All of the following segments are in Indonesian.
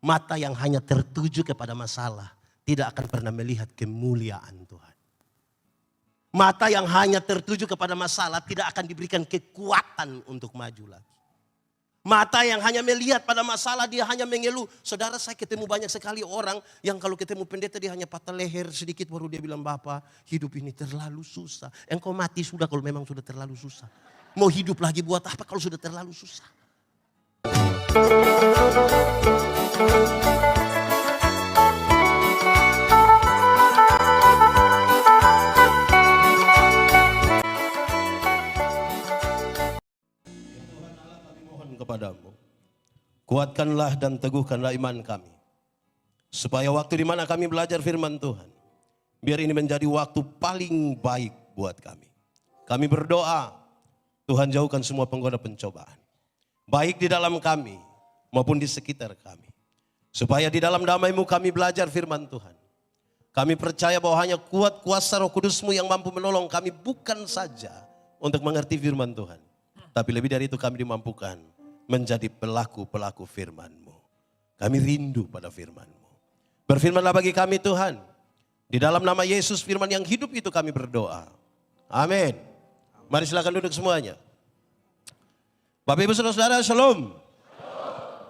Mata yang hanya tertuju kepada masalah tidak akan pernah melihat kemuliaan Tuhan. Mata yang hanya tertuju kepada masalah tidak akan diberikan kekuatan untuk maju lagi. Mata yang hanya melihat pada masalah, dia hanya mengeluh. Saudara, saya ketemu banyak sekali orang yang kalau ketemu pendeta dia hanya patah leher sedikit baru dia bilang, "Bapak, hidup ini terlalu susah." Engkau mati sudah kalau memang sudah terlalu susah. Mau hidup lagi buat apa kalau sudah terlalu susah? Kepadamu, kuatkanlah dan teguhkanlah iman kami, supaya waktu di mana kami belajar firman Tuhan, biar ini menjadi waktu paling baik buat kami. Kami berdoa, Tuhan jauhkan semua penggoda pencobaan, baik di dalam kami maupun di sekitar kami, supaya di dalam damai-Mu kami belajar firman Tuhan. Kami percaya bahwa hanya kuat kuasa Roh Kudus-Mu yang mampu menolong kami, bukan saja untuk mengerti firman Tuhan, tapi lebih dari itu kami dimampukan menjadi pelaku-pelaku firman-Mu. Kami rindu pada firman-Mu. Berfirmanlah bagi kami Tuhan. Di dalam nama Yesus firman yang hidup itu kami berdoa. Amin. Mari silakan duduk semuanya. Bapak Ibu Saudara-saudara, Shalom.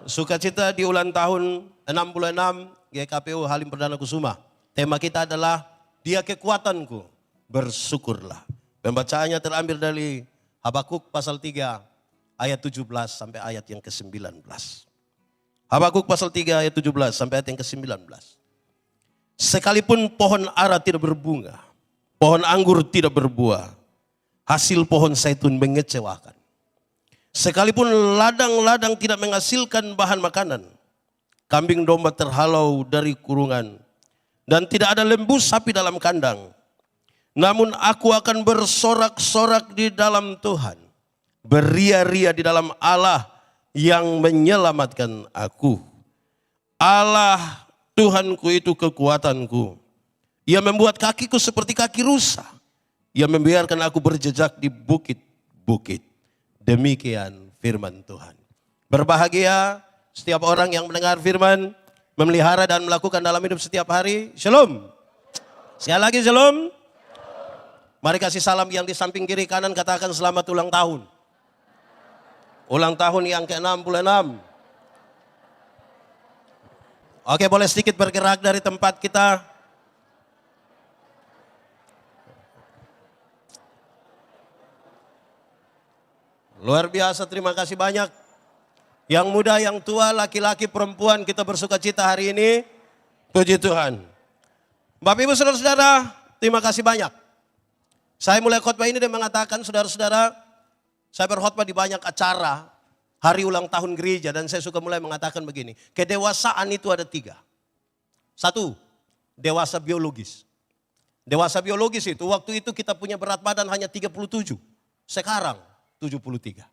Sukacita di ulang tahun 66 GKPU Halim Perdana Kusuma. Tema kita adalah Dia Kekuatanku, bersyukurlah. Pembacaannya terambil dari Habakuk pasal 3. Ayat 17 sampai ayat yang ke-19. Habakuk pasal 3 ayat 17 sampai ayat yang ke-19. Sekalipun pohon ara tidak berbunga, pohon anggur tidak berbuah, hasil pohon zaitun mengecewakan. Sekalipun ladang-ladang tidak menghasilkan bahan makanan, kambing domba terhalau dari kurungan, dan tidak ada lembu sapi dalam kandang. Namun aku akan bersorak-sorak di dalam Tuhan, beria-ria di dalam Allah yang menyelamatkan aku. Allah Tuhanku itu kekuatanku. Ia membuat kakiku seperti kaki rusa. Ia membiarkan aku berjejak di bukit-bukit. Demikian firman Tuhan. Berbahagia setiap orang yang mendengar firman, memelihara dan melakukan dalam hidup setiap hari. Shalom. Sekali lagi shalom. Mari kasih salam yang di samping kiri kanan, katakan selamat ulang tahun. Ulang tahun yang ke-66. Oke, boleh sedikit bergerak dari tempat kita. Luar biasa, terima kasih banyak. Yang muda, yang tua, laki-laki, perempuan, kita bersukacita hari ini. Puji Tuhan. Bapak Ibu Saudara-saudara, terima kasih banyak. Saya mulai khotbah ini dan mengatakan, saudara-saudara, saya berkhotbah di banyak acara hari ulang tahun gereja dan saya suka mulai mengatakan begini. Kedewasaan itu ada 3. 1, dewasa biologis. Dewasa biologis itu waktu itu kita punya berat badan hanya 37. Sekarang 73.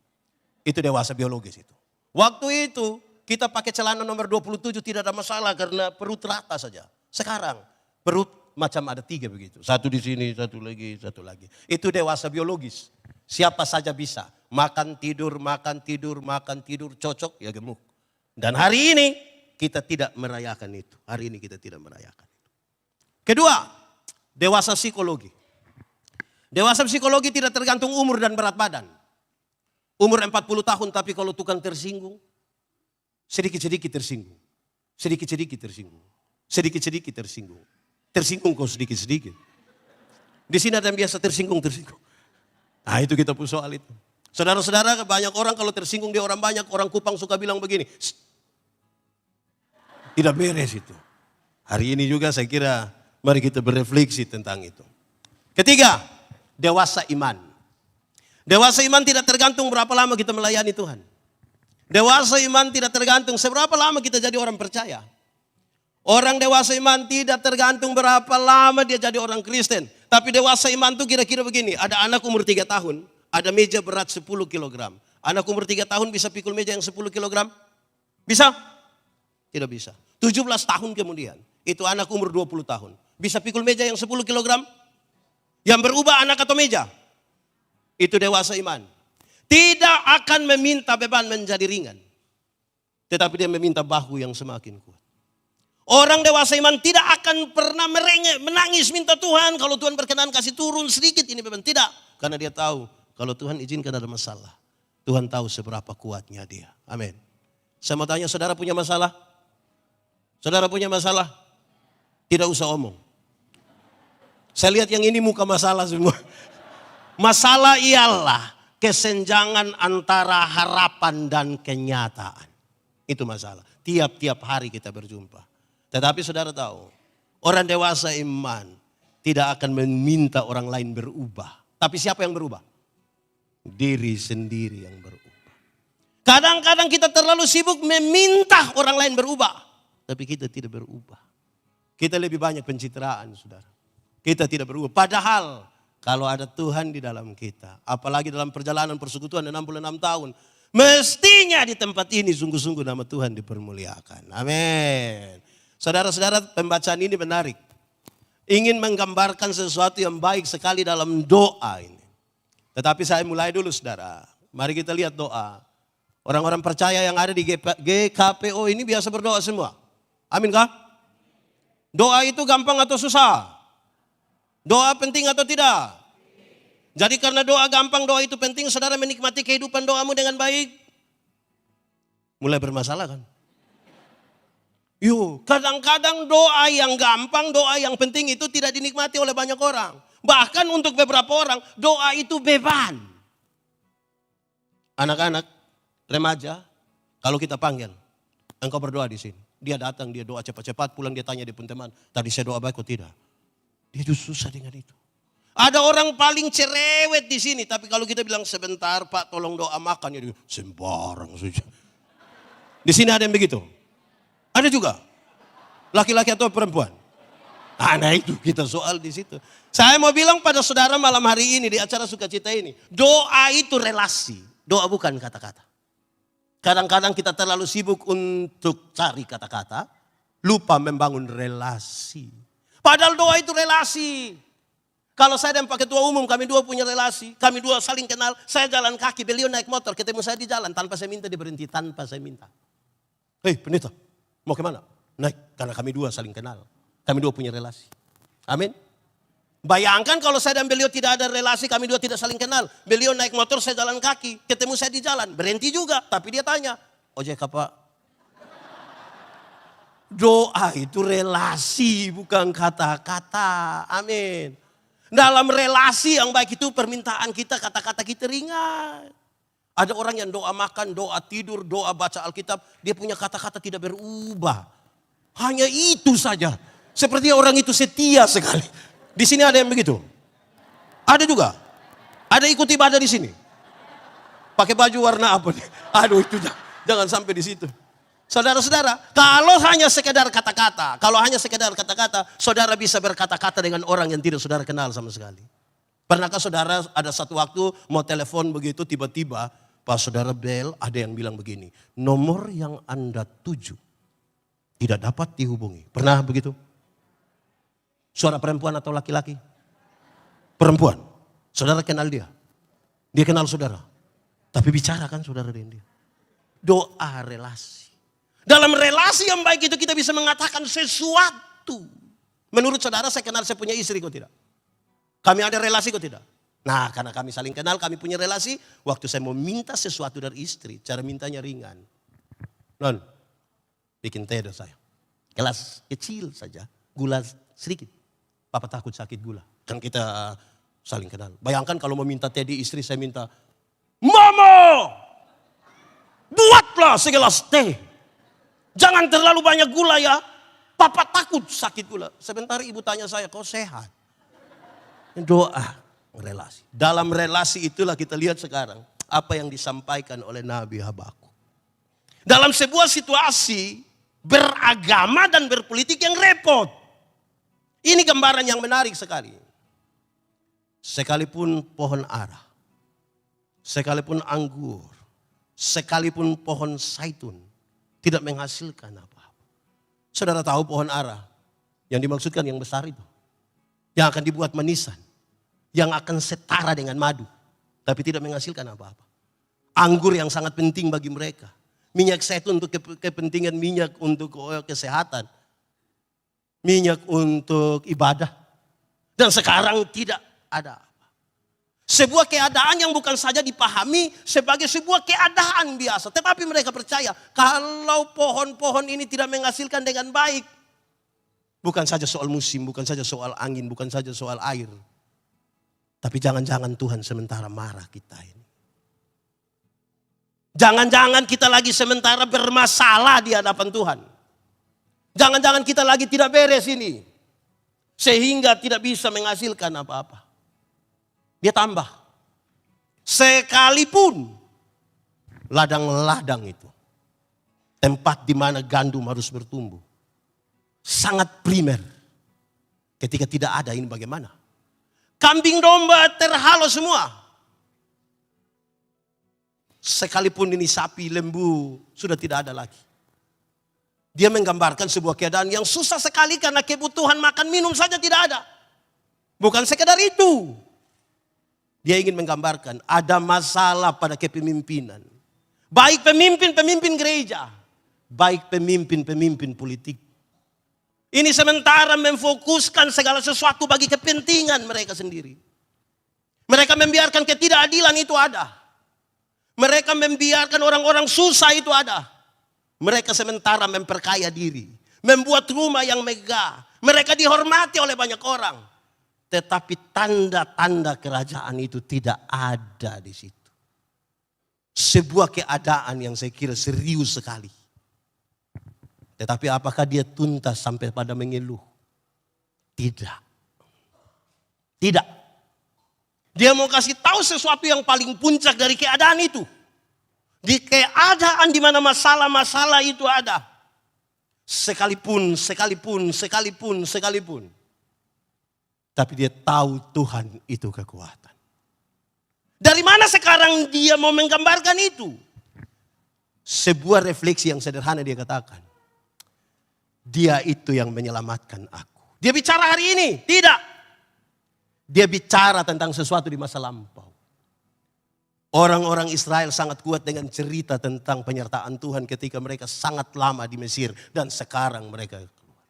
Itu dewasa biologis itu. Waktu itu kita pakai celana nomor 27 tidak ada masalah karena perut rata saja. Sekarang perut macam ada 3 begitu. 1 di sini, 1 lagi, 1 lagi. Itu dewasa biologis. Siapa saja bisa. Makan tidur, cocok ya gemuk. Dan hari ini kita tidak merayakan itu. Hari ini kita tidak merayakan itu. Kedua, dewasa psikologi. Dewasa psikologi tidak tergantung umur dan berat badan. Umur 40 tahun tapi kalau tukang tersinggung, sedikit-sedikit tersinggung. Sedikit-sedikit tersinggung. Sedikit-sedikit tersinggung. Tersinggung kok sedikit-sedikit. Di sini ada yang biasa tersinggung. Nah itu kita pun soal itu. Saudara-saudara, banyak orang kalau tersinggung dia orang banyak, orang Kupang suka bilang begini. Tidak beres itu. Hari ini juga saya kira mari kita berefleksi tentang itu. Ketiga, dewasa iman. Dewasa iman tidak tergantung berapa lama kita melayani Tuhan. Dewasa iman tidak tergantung seberapa lama kita jadi orang percaya. Orang dewasa iman tidak tergantung berapa lama dia jadi orang Kristen. Tapi dewasa iman itu kira-kira begini. Ada anak umur 3 tahun, ada meja berat 10 kilogram. Anak umur 3 tahun bisa pikul meja yang 10 kilogram? Bisa? Tidak bisa. 17 tahun kemudian, itu anak umur 20 tahun. Bisa pikul meja yang 10 kilogram? Yang berubah anak atau meja? Itu dewasa iman. Tidak akan meminta beban menjadi ringan. tetapi dia meminta bahu yang semakin kuat. Orang dewasa iman tidak akan pernah merengek, menangis minta Tuhan. Kalau Tuhan berkenan kasih turun sedikit, ini memang tidak. Karena dia tahu kalau Tuhan izinkan ada masalah. Tuhan tahu seberapa kuatnya dia. Amin. Saya mau tanya, saudara punya masalah? Saudara punya masalah? Tidak usah omong. Saya lihat yang ini muka masalah semua. Masalah ialah kesenjangan antara harapan dan kenyataan. Itu masalah. Tiap-tiap hari kita berjumpa. Tetapi saudara tahu, orang dewasa iman tidak akan meminta orang lain berubah. Tapi siapa yang berubah? Diri sendiri yang berubah. Kadang-kadang kita terlalu sibuk meminta orang lain berubah. Tapi kita tidak berubah. Kita lebih banyak pencitraan, saudara. Kita tidak berubah. Padahal kalau ada Tuhan di dalam kita, apalagi dalam perjalanan persekutuan 66 tahun, mestinya di tempat ini sungguh-sungguh nama Tuhan dipermuliakan. Amin. Saudara-saudara, pembacaan ini menarik. Ingin menggambarkan sesuatu yang baik sekali dalam doa ini. Tetapi saya mulai dulu, saudara. Mari kita lihat doa. Orang-orang percaya yang ada di GKPO ini biasa berdoa semua. Amin kah? Doa itu gampang atau susah? Doa penting atau tidak? Jadi karena doa gampang, doa itu penting, saudara menikmati kehidupan doamu dengan baik. Mulai bermasalah kan? Kadang-kadang doa yang gampang, doa yang penting itu tidak dinikmati oleh banyak orang. Bahkan untuk beberapa orang, doa itu beban. Anak-anak, remaja, kalau kita panggil, engkau berdoa di sini. Dia datang, dia doa cepat-cepat, pulang dia tanya di pun teman, tadi saya doa baik atau tidak? Dia justru susah dengan itu. Ada orang paling cerewet di sini, tapi kalau kita bilang sebentar Pak tolong doa makan, dia sembarang saja. Di sini ada yang begitu. Ada juga. Laki-laki atau perempuan? Nah itu kita soal di situ. Saya mau bilang pada saudara malam hari ini di acara sukacita ini. Doa itu relasi. Doa bukan kata-kata. Kadang-kadang kita terlalu sibuk untuk cari kata-kata. Lupa membangun relasi. Padahal doa itu relasi. Kalau saya dan Pak Ketua Umum kami dua punya relasi. Kami dua saling kenal. Saya jalan kaki, beliau naik motor. Ketemu saya di jalan tanpa saya minta dia berhenti. Tanpa saya minta. Hei pendeta. Mau kemana? Naik, karena kami dua saling kenal. Kami dua punya relasi. Amin. Bayangkan kalau saya dan beliau tidak ada relasi, kami dua tidak saling kenal. Beliau naik motor, saya jalan kaki. Ketemu saya di jalan, berhenti juga. Tapi dia tanya, ojek apa? Doa itu relasi, bukan kata-kata. Amin. Dalam relasi yang baik itu permintaan kita, kata-kata kita ringan. Ada orang yang doa makan, doa tidur, doa baca Alkitab. Dia punya kata-kata tidak berubah. Hanya itu saja. Seperti orang itu setia sekali. Di sini ada yang begitu. Ada juga. Ada ikut ibadah di sini. Pakai baju warna apa nih? Aduh itu jangan sampai di situ. Saudara-saudara, kalau hanya sekedar kata-kata. Kalau hanya sekedar kata-kata, saudara bisa berkata-kata dengan orang yang tidak saudara kenal sama sekali. Pernahkah saudara ada satu waktu mau telepon begitu tiba-tiba. Pas saudara bel ada yang bilang begini, nomor yang Anda tuju tidak dapat dihubungi. Pernah begitu? Suara perempuan atau laki-laki? Perempuan. Saudara kenal dia. Dia kenal saudara. Tapi bicarakan saudara dengan dia. Doa relasi. Dalam relasi yang baik itu kita bisa mengatakan sesuatu. Menurut saudara saya kenal saya punya istri kok tidak? Kami ada relasi kok tidak? Nah karena kami saling kenal, kami punya relasi. Waktu saya mau minta sesuatu dari istri, cara mintanya ringan. Non, bikin teh dong saya. Gelas kecil saja, gula sedikit. Papa takut sakit gula. Kan kita saling kenal. Bayangkan kalau mau minta teh di istri, saya minta, Mama, buatlah segelas teh. Jangan terlalu banyak gula ya. Papa takut sakit gula. Sebentar ibu tanya saya, kau sehat? Doa. Relasi. Dalam relasi itulah kita lihat sekarang apa yang disampaikan oleh Nabi Habakuk. Dalam sebuah situasi beragama dan berpolitik yang repot. Ini gambaran yang menarik sekali. Sekalipun pohon ara, sekalipun anggur, sekalipun pohon zaitun tidak menghasilkan apa-apa. Saudara tahu pohon ara yang dimaksudkan yang besar itu, yang akan dibuat manisan. Yang akan setara dengan madu. Tapi tidak menghasilkan apa-apa. Anggur yang sangat penting bagi mereka. Minyak zaitun untuk kepentingan minyak untuk kesehatan. Minyak untuk ibadah. Dan sekarang tidak ada. Sebuah keadaan yang bukan saja dipahami sebagai sebuah keadaan biasa. Tetapi mereka percaya kalau pohon-pohon ini tidak menghasilkan dengan baik. Bukan saja soal musim, bukan saja soal angin, bukan saja soal air. Tapi jangan-jangan Tuhan sementara marah kita ini. Jangan-jangan kita lagi sementara bermasalah di hadapan Tuhan. Jangan-jangan kita lagi tidak beres ini. Sehingga tidak bisa menghasilkan apa-apa. Dia tambah. Sekalipun ladang-ladang itu. Tempat di mana gandum harus bertumbuh. Sangat primer. Ketika tidak ada ini bagaimana? Kambing domba terhalau semua. Sekalipun ini sapi, lembu sudah tidak ada lagi. Dia menggambarkan sebuah keadaan yang susah sekali karena kebutuhan makan minum saja tidak ada. Bukan sekedar itu. Dia ingin menggambarkan ada masalah pada kepemimpinan. Baik pemimpin-pemimpin gereja. Baik pemimpin-pemimpin politik. Ini sementara memfokuskan segala sesuatu bagi kepentingan mereka sendiri. Mereka membiarkan ketidakadilan itu ada. Mereka membiarkan orang-orang susah itu ada. Mereka sementara memperkaya diri. Membuat rumah yang megah. Mereka dihormati oleh banyak orang. Tetapi tanda-tanda kerajaan itu tidak ada di situ. Sebuah keadaan yang saya kira serius sekali. Tetapi apakah dia tuntas sampai pada mengeluh? Tidak. Tidak. Dia mau kasih tahu sesuatu yang paling puncak dari keadaan itu. Di keadaan di mana masalah-masalah itu ada. Sekalipun. Tapi dia tahu Tuhan itu kekuatan. Dari mana sekarang dia mau menggambarkan itu? Sebuah refleksi yang sederhana dia katakan. Dia itu yang menyelamatkan aku. Dia bicara hari ini? Tidak. Dia bicara tentang sesuatu di masa lampau. Orang-orang Israel sangat kuat dengan cerita tentang penyertaan Tuhan ketika mereka sangat lama di Mesir. Dan sekarang mereka keluar.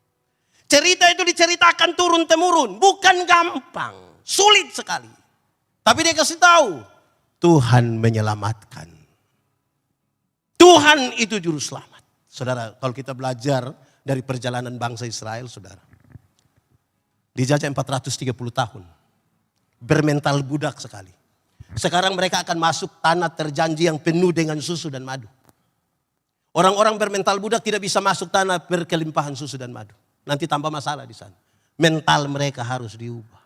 Cerita itu diceritakan turun-temurun. Bukan gampang. Sulit sekali. Tapi dia kasih tahu. Tuhan menyelamatkan. Tuhan itu juru selamat. Saudara, kalau kita belajar dari perjalanan bangsa Israel, saudara. Dijajah 430 tahun. Bermental budak sekali. Sekarang mereka akan masuk tanah terjanji yang penuh dengan susu dan madu. Orang-orang bermental budak tidak bisa masuk tanah berkelimpahan susu dan madu. Nanti tambah masalah di sana. Mental mereka harus diubah.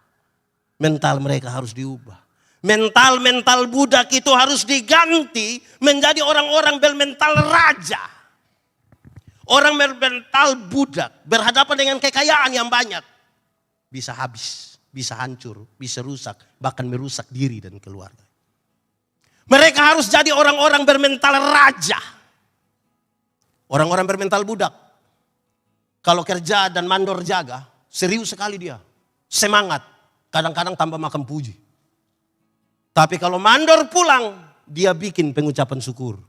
Mental mereka harus diubah. Mental budak itu harus diganti menjadi orang-orang bermental raja. Orang bermental budak berhadapan dengan kekayaan yang banyak. Bisa habis. Bisa hancur, bisa rusak, bahkan merusak diri dan keluarga. Mereka harus jadi orang-orang bermental raja. Orang-orang bermental budak. Kalau kerja dan mandor jaga, serius sekali dia. Semangat, kadang-kadang tambah makan puji. Tapi kalau mandor pulang, dia bikin pengucapan syukur.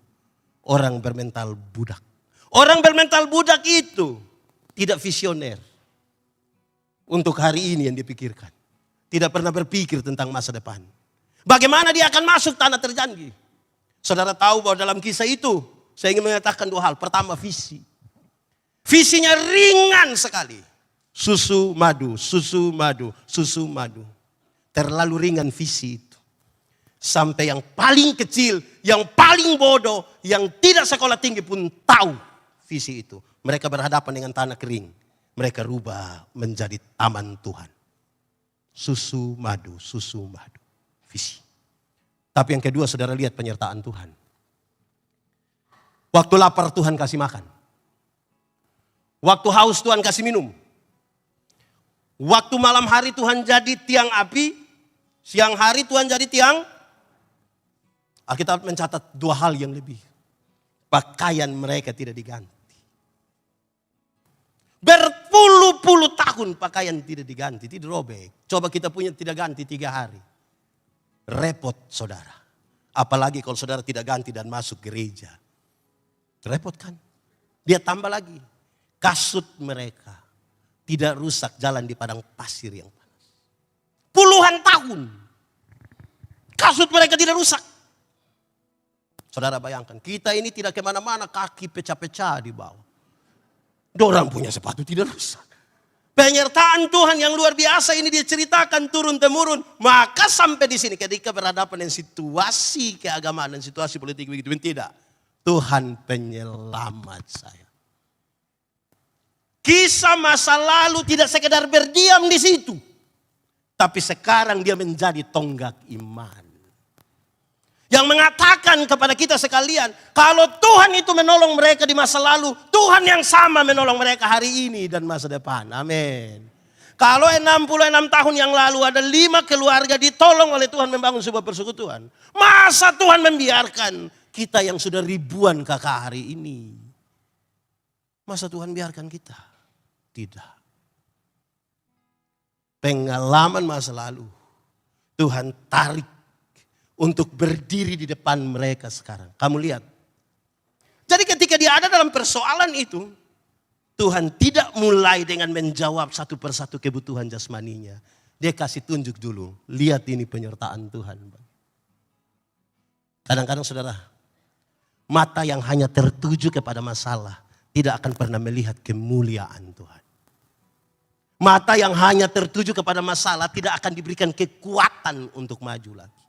Orang bermental budak. Orang bermental budak itu tidak visioner. Untuk hari ini yang dipikirkan. Tidak pernah berpikir tentang masa depan. Bagaimana dia akan masuk tanah terjanji. Saudara tahu bahwa dalam kisah itu. Saya ingin mengatakan dua hal. Pertama visi. Visinya ringan sekali. Susu madu, susu madu, susu madu. Terlalu ringan visi itu. Sampai yang paling kecil, yang paling bodoh, yang tidak sekolah tinggi pun tahu visi itu. Mereka berhadapan dengan tanah kering. Mereka rubah menjadi taman Tuhan. Susu madu, visi. Tapi yang kedua saudara lihat penyertaan Tuhan. Waktu lapar Tuhan kasih makan. Waktu haus Tuhan kasih minum. Waktu malam hari Tuhan jadi tiang api. Siang hari Tuhan jadi tiang. Alkitab mencatat dua hal yang lebih. Pakaian mereka tidak diganti. Berpuluh-puluh tahun pakaian tidak diganti, tidak robek. Coba kita punya tidak ganti 3 hari. Repot saudara. Apalagi kalau saudara tidak ganti dan masuk gereja. Repot kan? Dia tambah lagi. Kasut mereka tidak rusak jalan di padang pasir yang panas. Puluhan tahun. Kasut mereka tidak rusak. Saudara bayangkan, kita ini tidak kemana-mana, kaki pecah-pecah di bawah. Dorang punya sepatu tidak rusak. Penyertaan Tuhan yang luar biasa ini dia ceritakan turun-temurun. Maka sampai di sini ketika berhadapan dengan situasi keagamaan dan situasi politik begitu, tidak. Tuhan penyelamat saya. Kisah masa lalu tidak sekedar berdiam di situ. Tapi sekarang dia menjadi tonggak iman. Yang mengatakan kepada kita sekalian, kalau Tuhan itu menolong mereka di masa lalu, Tuhan yang sama menolong mereka hari ini dan masa depan. Amin. Kalau 66 tahun yang lalu ada 5 keluarga ditolong oleh Tuhan membangun sebuah persekutuan. Masa Tuhan membiarkan kita yang sudah ribuan kakak hari ini? Masa Tuhan biarkan kita? Tidak. Pengalaman masa lalu Tuhan tarik untuk berdiri di depan mereka sekarang. Kamu lihat. Jadi ketika dia ada dalam persoalan itu, Tuhan tidak mulai dengan menjawab satu persatu kebutuhan jasmaninya. Dia kasih tunjuk dulu. Lihat ini penyertaan Tuhan. Kadang-kadang saudara, mata yang hanya tertuju kepada masalah tidak akan pernah melihat kemuliaan Tuhan. Mata yang hanya tertuju kepada masalah tidak akan diberikan kekuatan untuk maju lagi.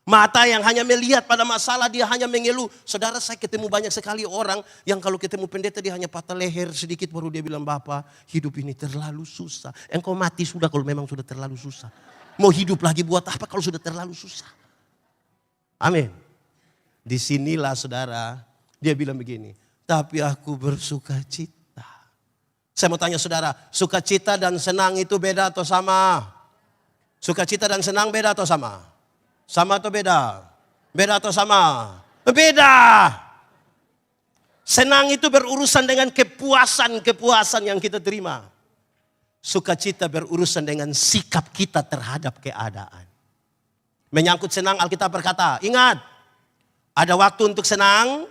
Mata yang hanya melihat pada masalah dia hanya mengeluh. Saudara, saya ketemu banyak sekali orang yang kalau ketemu pendeta dia hanya patah leher sedikit baru dia bilang, Bapak hidup ini terlalu susah. Engkau mati sudah kalau memang sudah terlalu susah. Mau hidup lagi buat apa kalau sudah terlalu susah. Amin. Disinilah saudara dia bilang begini. Tapi aku bersuka cita. Saya mau tanya saudara, sukacita dan senang itu beda atau sama? Sukacita dan senang beda atau sama? Sama atau beda? Beda atau sama? Beda. Senang itu berurusan dengan kepuasan yang kita terima. Sukacita berurusan dengan sikap kita terhadap keadaan. Menyangkut senang Alkitab berkata, ingat, ada waktu untuk senang,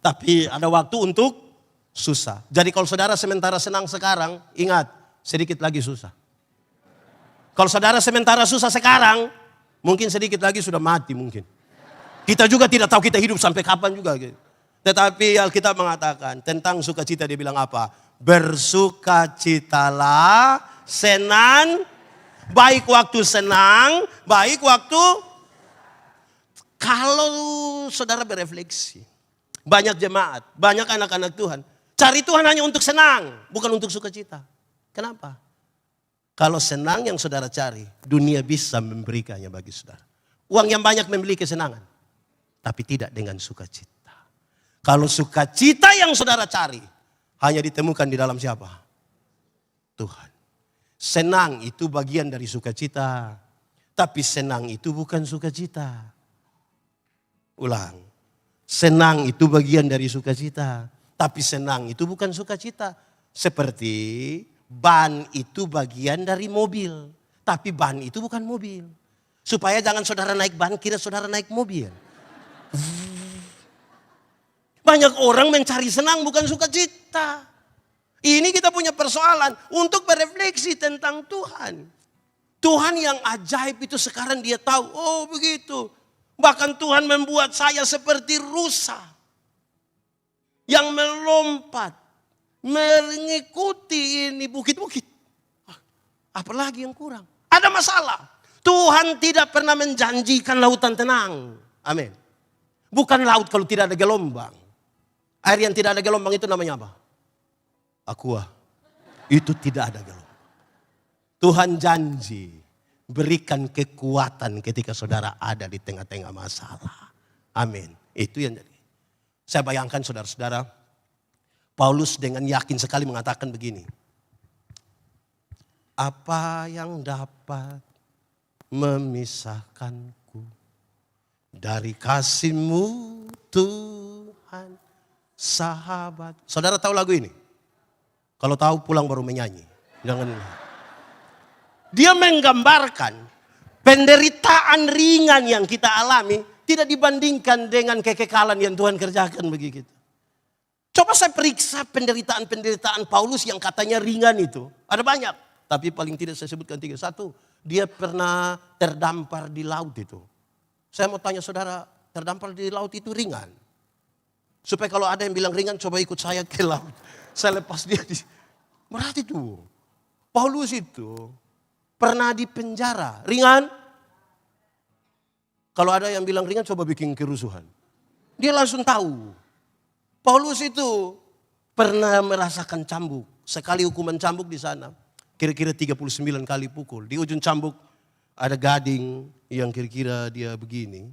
tapi ada waktu untuk susah. Jadi kalau saudara sementara senang sekarang, ingat, sedikit lagi susah. Kalau saudara sementara susah sekarang, mungkin sedikit lagi sudah mati mungkin. Kita juga tidak tahu kita hidup sampai kapan juga. Tetapi Alkitab mengatakan tentang sukacita dia bilang apa? Bersukacitalah, senang, baik waktu senang, baik waktu. Kalau saudara berefleksi, banyak jemaat, banyak anak-anak Tuhan, cari Tuhan hanya untuk senang, bukan untuk sukacita. Kenapa? Kalau senang yang saudara cari, dunia bisa memberikannya bagi saudara. Uang yang banyak membeli kesenangan, tapi tidak dengan sukacita. Kalau sukacita yang saudara cari, hanya ditemukan di dalam siapa? Tuhan. Senang itu bagian dari sukacita, tapi senang itu bukan sukacita. Ulang, senang itu bagian dari sukacita, tapi senang itu bukan sukacita. Seperti ban itu bagian dari mobil. Tapi ban itu bukan mobil. Supaya jangan saudara naik ban, kira saudara naik mobil. Banyak orang mencari senang bukan sukacita. Ini kita punya persoalan untuk berefleksi tentang Tuhan. Tuhan yang ajaib itu sekarang dia tahu. Oh begitu. Bahkan Tuhan membuat saya seperti rusa. Yang melompat. Mengikuti ini bukit-bukit. Apalagi yang kurang? Ada masalah. Tuhan tidak pernah menjanjikan lautan tenang. Amin. Bukan laut kalau tidak ada gelombang. Air yang tidak ada gelombang itu namanya apa? Aqua. Itu tidak ada gelombang. Tuhan janji berikan kekuatan ketika saudara ada di tengah-tengah masalah. Amin. Itu yang jadi. Saya bayangkan saudara-saudara, Paulus dengan yakin sekali mengatakan begini. Apa yang dapat memisahkanku dari kasih-Mu Tuhan sahabat. Saudara tahu lagu ini? Kalau tahu pulang baru menyanyi. Jangan. Dia menggambarkan penderitaan ringan yang kita alami tidak dibandingkan dengan kekekalan yang Tuhan kerjakan bagi kita. Coba saya periksa penderitaan-penderitaan Paulus yang katanya ringan itu. Ada banyak. Tapi paling tidak saya sebutkan 3. 1, dia pernah terdampar di laut itu. Saya mau tanya saudara, terdampar di laut itu ringan? Supaya kalau ada yang bilang ringan, coba ikut saya ke laut. Saya lepas dia di... Berarti itu, Paulus itu pernah di penjara. Ringan? Kalau ada yang bilang ringan, coba bikin kerusuhan. Dia langsung tahu. Paulus itu pernah merasakan cambuk. Sekali hukuman cambuk di sana. Kira-kira 39 kali pukul. Di ujung cambuk ada gading yang kira-kira dia begini.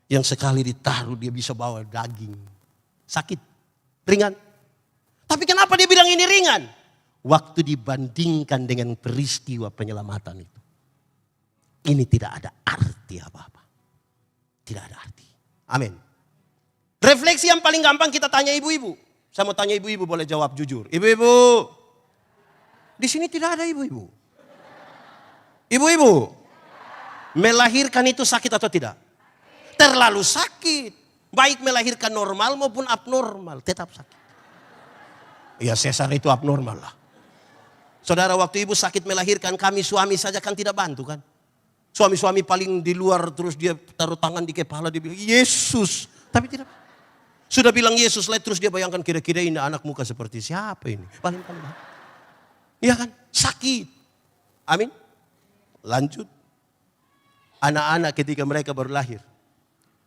Yang sekali ditaruh dia bisa bawa daging. Sakit. Ringan. Tapi kenapa dia bilang ini ringan? Waktu dibandingkan dengan peristiwa penyelamatan itu. Ini tidak ada arti apa-apa. Tidak ada arti. Amin. Refleksi yang paling gampang kita tanya ibu-ibu. Saya mau tanya ibu-ibu, boleh jawab jujur. Ibu-ibu. Di sini tidak ada ibu-ibu. Ibu-ibu. Melahirkan itu sakit atau tidak? Terlalu sakit. Baik melahirkan normal maupun abnormal. Tetap sakit. Ya sesar itu abnormal lah. Saudara, waktu ibu sakit melahirkan, kami suami saja kan tidak bantu kan. Suami-suami paling di luar terus dia taruh tangan di kepala. Dia bilang Yesus. Tapi tidak. Sudah bilang Yesus lah, terus dia bayangkan kira-kira ini anak muka seperti siapa ini. Paling. Iya kan? Sakit. Amin. Lanjut. Anak-anak ketika mereka baru lahir.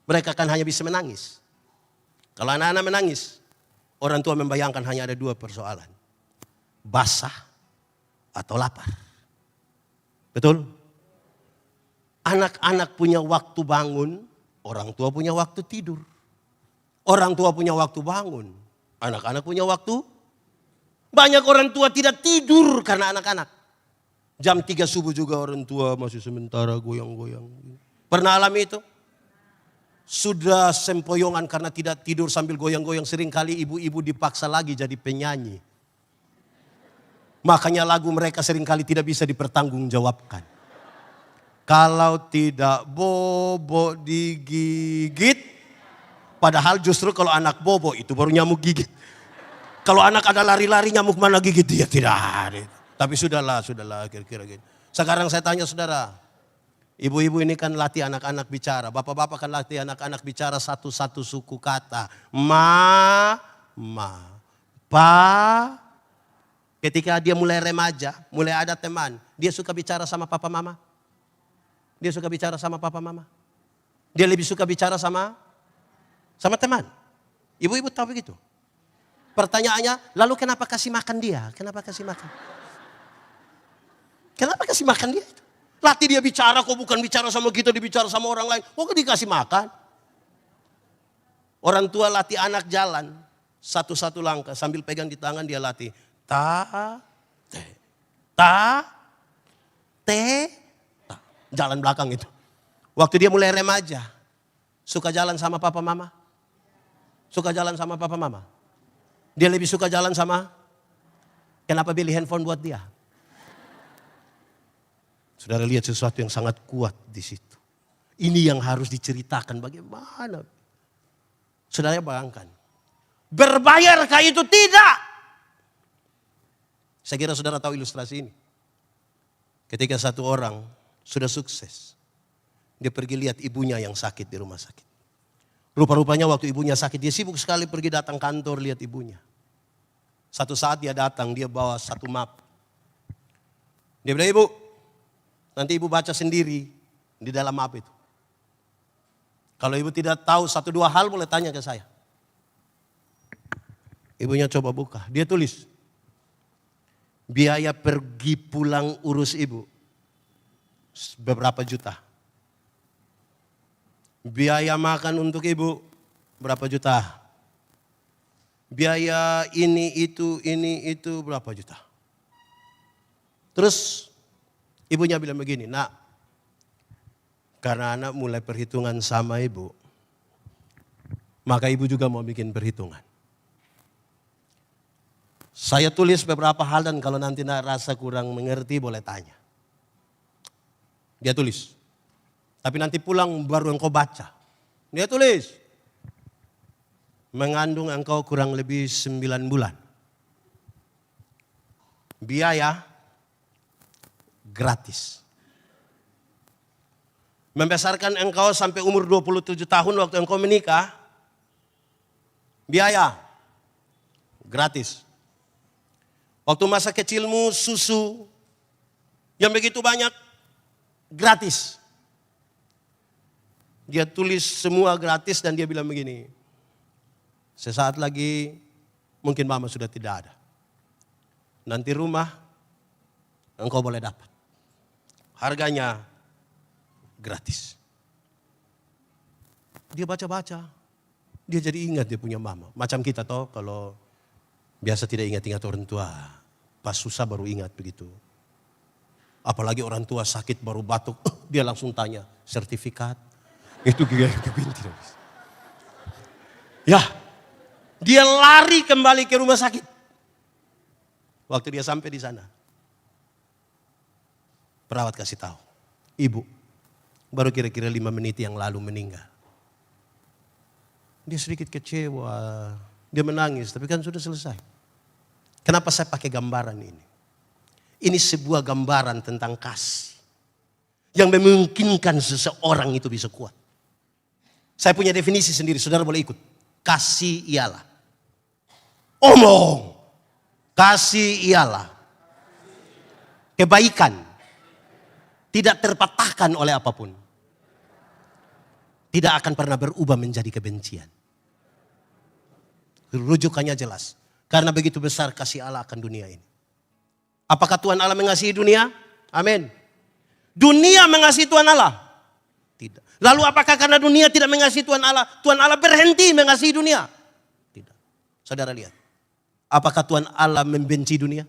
Mereka kan hanya bisa menangis. Kalau anak-anak menangis. Orang tua membayangkan hanya ada 2 persoalan. Basah atau lapar. Betul? Anak-anak punya waktu bangun. Orang tua punya waktu tidur. Orang tua punya waktu bangun. Anak-anak punya waktu. Banyak orang tua tidak tidur karena anak-anak. Jam 3 subuh juga orang tua masih sementara goyang-goyang. Pernah alami itu? Sudah sempoyongan karena tidak tidur sambil goyang-goyang. Seringkali ibu-ibu dipaksa lagi jadi penyanyi. Makanya lagu mereka seringkali tidak bisa dipertanggungjawabkan. Kalau tidak bobo digigit. Padahal justru kalau anak bobo itu baru nyamuk gigit. Kalau anak ada lari-lari nyamuk mana gigit dia tidak ada. Tapi sudahlah kira-kira gitu. Sekarang saya tanya saudara. Ibu-ibu ini kan latih anak-anak bicara. Bapak-bapak kan latih anak-anak bicara satu-satu suku kata. Ma. Pa. Ketika dia mulai remaja, mulai ada teman. Dia suka bicara sama papa mama. Dia suka bicara sama papa mama. Dia lebih suka bicara sama teman. Ibu-ibu tahu begitu? Pertanyaannya, lalu kenapa kasih makan dia? Kenapa kasih makan? Kenapa kasih makan dia? Latih dia bicara, kok bukan bicara sama kita, dibicara sama orang lain. Kok dikasih makan? Orang tua latih anak jalan. Satu-satu langkah, sambil pegang di tangan dia latih. Ta. Jalan belakang itu. Waktu dia mulai remaja, suka jalan sama papa mama. Suka jalan sama papa mama. Dia lebih suka jalan sama, kenapa beli handphone buat dia? Saudara lihat sesuatu yang sangat kuat di situ. Ini yang harus diceritakan bagaimana. Saudara bayangkan. Berbayarkah itu? Tidak. Saya kira saudara tahu ilustrasi ini. Ketika satu orang sudah sukses. Dia pergi lihat ibunya yang sakit di rumah sakit. Rupa-rupanya waktu ibunya sakit, dia sibuk sekali pergi datang kantor lihat ibunya. Satu saat dia datang, dia bawa satu map. Dia bilang, ibu, nanti ibu baca sendiri di dalam map itu. Kalau ibu tidak tahu 1-2 hal boleh tanya ke saya. Ibunya coba buka, dia tulis. Biaya pergi pulang urus ibu, beberapa juta. Biaya makan untuk ibu berapa juta. Biaya ini itu berapa juta. Terus ibunya bilang begini, nak, karena anak mulai perhitungan sama ibu, maka ibu juga mau bikin perhitungan. Saya tulis beberapa hal dan kalau nanti nak rasa kurang mengerti boleh tanya. Dia tulis. Tapi nanti pulang baru engkau baca. Dia tulis. mengandung engkau kurang lebih 9 bulan. Biaya gratis. Membesarkan engkau sampai umur 27 tahun waktu engkau menikah, biaya gratis. Waktu masa kecilmu susu yang begitu banyak, gratis. Dia tulis semua gratis dan dia bilang begini, sesaat lagi mungkin mama sudah tidak ada. Nanti rumah engkau boleh dapat. Harganya gratis. Dia baca-baca. Dia jadi ingat dia punya mama. Macam kita toh kalau biasa tidak ingat-ingat orang tua. Pas susah baru ingat begitu. Apalagi orang tua sakit baru batuk. Dia langsung tanya sertifikat. Itu gitu binti. Ya, dia lari kembali ke rumah sakit. Waktu dia sampai di sana, perawat kasih tahu, ibu baru kira-kira 5 menit yang lalu meninggal. Dia sedikit kecewa, dia menangis, tapi kan sudah selesai. Kenapa saya pakai gambaran ini? Ini sebuah gambaran tentang kasih yang memungkinkan seseorang itu bisa kuat. Saya punya definisi sendiri, saudara boleh ikut. Kasih ialah. Omong. Kasih ialah. Kebaikan. Tidak terpatahkan oleh apapun. Tidak akan pernah berubah menjadi kebencian. Rujukannya jelas. Karena begitu besar kasih Allah akan dunia ini. Apakah Tuhan Allah mengasihi dunia? Amin. Dunia mengasihi Tuhan Allah? Tidak. Lalu apakah karena dunia tidak mengasihi Tuhan Allah berhenti mengasihi dunia? Tidak. Saudara lihat. Apakah Tuhan Allah membenci dunia?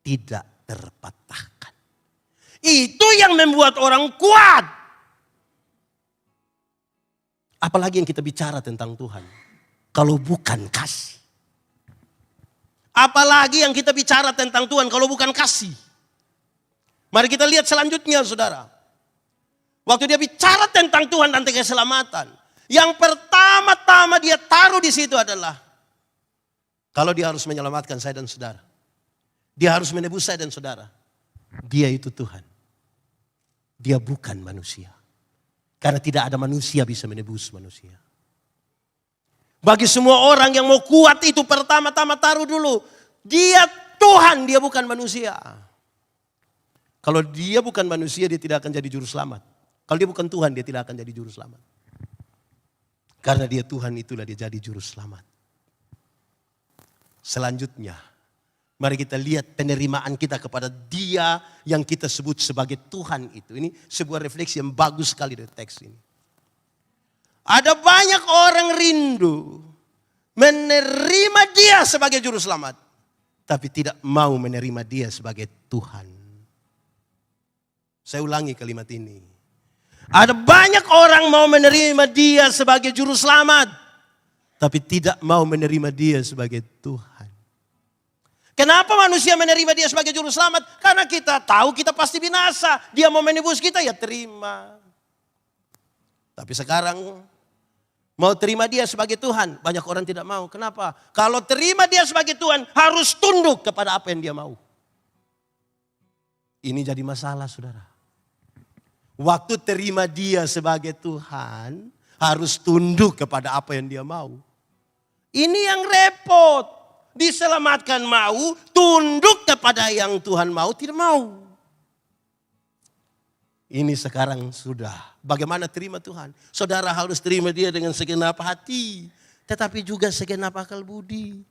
Tidak terpatahkan. Itu yang membuat orang kuat. Apalagi yang kita bicara tentang Tuhan. Kalau bukan kasih. Apalagi yang kita bicara tentang Tuhan kalau bukan kasih. Mari kita lihat selanjutnya saudara. Waktu dia bicara tentang Tuhan dan keselamatan. Yang pertama-tama dia taruh di situ adalah. Kalau dia harus menyelamatkan saya dan saudara. Dia harus menebus saya dan saudara. Dia itu Tuhan. Dia bukan manusia. Karena tidak ada manusia bisa menebus manusia. Bagi semua orang yang mau kuat itu pertama-tama taruh dulu. Dia Tuhan, dia bukan manusia. Kalau dia bukan manusia dia tidak akan jadi juru selamat. Kalau dia bukan Tuhan dia tidak akan jadi juru selamat. Karena dia Tuhan itulah dia jadi juru selamat. Selanjutnya, mari kita lihat penerimaan kita kepada dia yang kita sebut sebagai Tuhan itu. Ini sebuah refleksi yang bagus sekali dari teks ini. Ada banyak orang rindu menerima dia sebagai juru selamat. Tapi tidak mau menerima dia sebagai Tuhan. Saya ulangi kalimat ini. Ada banyak orang mau menerima dia sebagai juru selamat. Tapi tidak mau menerima dia sebagai Tuhan. Kenapa manusia menerima dia sebagai juru selamat? Karena kita tahu kita pasti binasa. Dia mau menebus kita ya terima. Tapi sekarang mau terima dia sebagai Tuhan. Banyak orang tidak mau. Kenapa? Kalau terima dia sebagai Tuhan harus tunduk kepada apa yang dia mau. Ini jadi masalah saudara. Waktu terima dia sebagai Tuhan, harus tunduk kepada apa yang dia mau. Ini yang repot. Diselamatkan mau, tunduk kepada yang Tuhan mau, tidak mau. Ini sekarang sudah. Bagaimana terima Tuhan? Saudara harus terima dia dengan segenap hati. Tetapi juga segenap akal budi.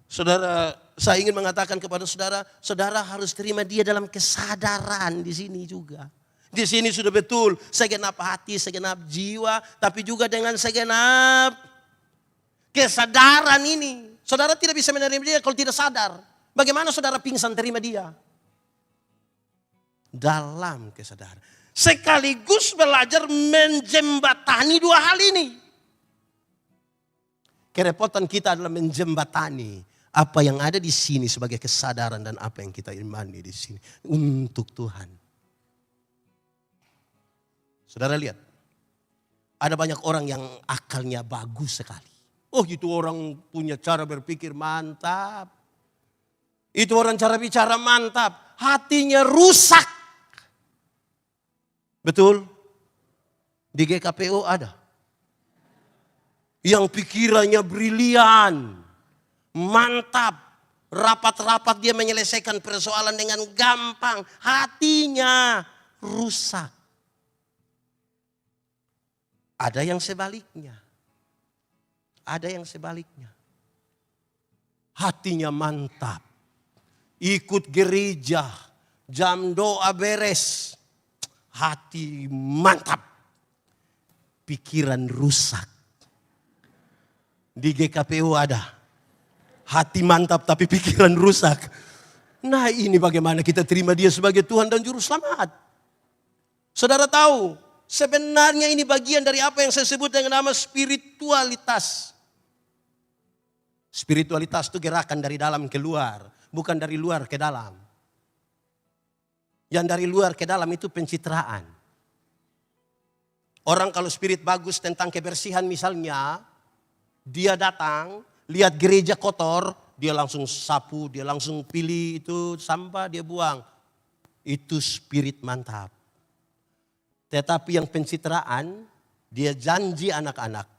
Saudara, saya ingin mengatakan kepada saudara, saudara harus terima dia dalam kesadaran di sini juga. Di sini sudah betul segenap hati, segenap jiwa, tapi juga dengan segenap kesadaran ini. Saudara tidak bisa menerima dia kalau tidak sadar. Bagaimana saudara pingsan terima dia? Dalam kesadaran. Sekaligus belajar menjembatani dua hal ini. Kerepotan kita adalah menjembatani apa yang ada di sini sebagai kesadaran dan apa yang kita imani di sini untuk Tuhan. Saudara lihat, Ada banyak orang yang akalnya bagus sekali. Oh itu orang punya cara berpikir mantap. Itu orang cara bicara mantap. Hatinya rusak. Betul? Di GKPO ada. Yang pikirannya brilian. Mantap. Rapat-rapat dia menyelesaikan persoalan dengan gampang. Hatinya rusak. Ada yang sebaliknya. Ada yang sebaliknya. Hatinya mantap. Ikut gereja. Jam doa beres. Hati mantap. Pikiran rusak. Di GKPU ada. Hati mantap tapi pikiran rusak. Nah ini bagaimana kita terima dia sebagai Tuhan dan Juru Selamat. Saudara tahu, sebenarnya ini bagian dari apa yang saya sebut dengan nama spiritualitas. Spiritualitas itu gerakan dari dalam ke luar, bukan dari luar ke dalam. Yang dari luar ke dalam itu pencitraan. Orang kalau spirit bagus tentang kebersihan misalnya, dia datang, lihat gereja kotor, dia langsung sapu, dia langsung pilih itu sampah, dia buang. Itu spirit mantap. Tetapi yang pencitraan, dia janji anak-anak,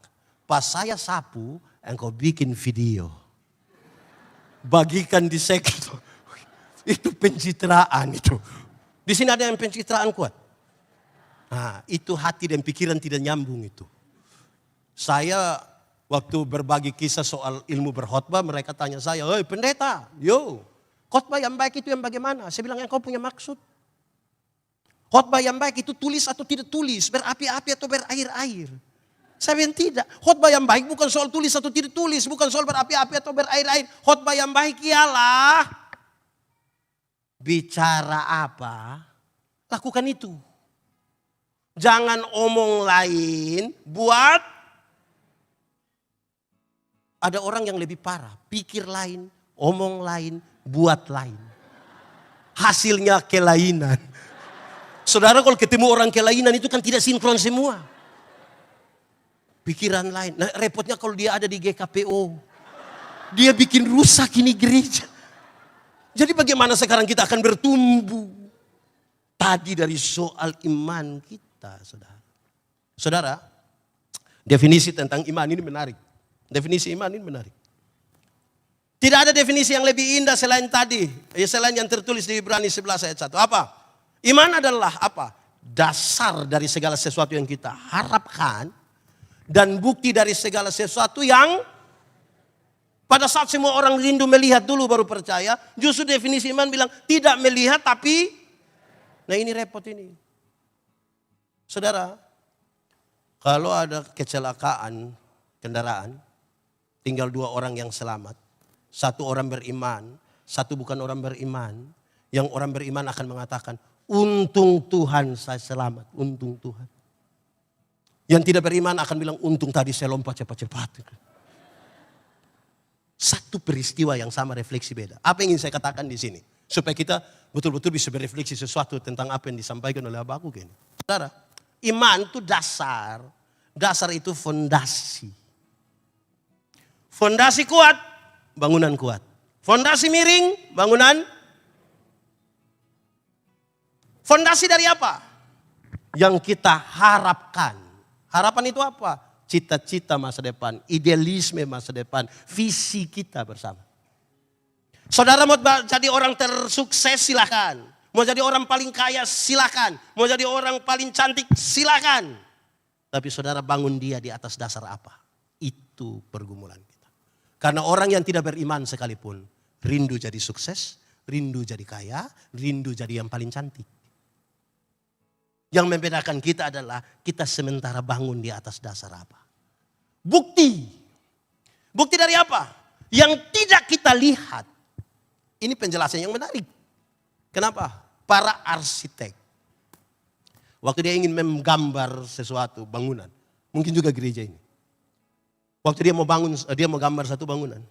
pas saya sapu, engkau bikin video. Bagikan di sektor. Itu pencitraan itu. Di sini ada yang pencitraan kuat. Nah, itu hati dan pikiran tidak nyambung itu. Saya waktu berbagi kisah soal ilmu berkhotbah, mereka tanya saya, "Hei pendeta, khotbah yang baik itu yang bagaimana?" Saya bilang, engkau punya maksud. Khotbah yang baik itu tulis atau tidak tulis, berapi-api atau berair-air. Saya bilang tidak. Khotbah yang baik bukan soal tulis atau tidak tulis, bukan soal berapi-api atau berair-air. Khotbah yang baik ialah bicara apa, lakukan itu. Jangan omong lain, buat. Ada orang yang lebih parah, pikir lain, omong lain, buat lain. Hasilnya kelainan. Saudara kalau ketemu orang kelainan itu kan tidak sinkron semua. Pikiran lain. Nah, repotnya kalau dia ada di GKPO. Dia bikin rusak ini gereja. Jadi bagaimana sekarang kita akan bertumbuh? Tadi dari soal iman kita, saudara. Saudara, definisi tentang iman ini menarik. Definisi iman ini menarik. Tidak ada definisi yang lebih indah selain tadi. Selain yang tertulis di Ibrani 11 ayat 1. Apa? Iman adalah apa? Dasar dari segala sesuatu yang kita harapkan. Dan bukti dari segala sesuatu yang pada saat semua orang rindu melihat dulu baru percaya. Justru definisi iman bilang tidak melihat tapi. Nah ini repot ini. Saudara, kalau ada kecelakaan kendaraan, tinggal 2 orang yang selamat. 1 orang beriman, 1 bukan orang beriman. Yang orang beriman akan mengatakan, untung Tuhan saya selamat, untung Tuhan. Yang tidak beriman akan bilang, untung tadi saya lompat cepat-cepat. Satu peristiwa yang sama, refleksi beda. Apa yang ingin saya katakan di sini? Supaya kita betul-betul bisa berefleksi sesuatu tentang apa yang disampaikan oleh Habakuk ini. Saudara, iman itu dasar. Dasar itu fondasi. Fondasi kuat, bangunan kuat. Fondasi miring, bangunan. Fondasi dari apa? Yang kita harapkan. Harapan itu apa? Cita-cita masa depan, idealisme masa depan, visi kita bersama. Saudara mau jadi orang tersukses silakan. Mau jadi orang paling kaya silakan. Mau jadi orang paling cantik silakan. Tapi saudara bangun dia di atas dasar apa? Itu pergumulan kita. Karena orang yang tidak beriman sekalipun rindu jadi sukses, rindu jadi kaya, rindu jadi yang paling cantik. Yang membedakan kita adalah kita sementara bangun di atas dasar apa? Bukti. Bukti dari apa? Yang tidak kita lihat. Ini penjelasan yang menarik. Kenapa? Para arsitek. Waktu dia ingin menggambar sesuatu bangunan. Mungkin juga gereja ini. Waktu dia mau gambar satu bangunan.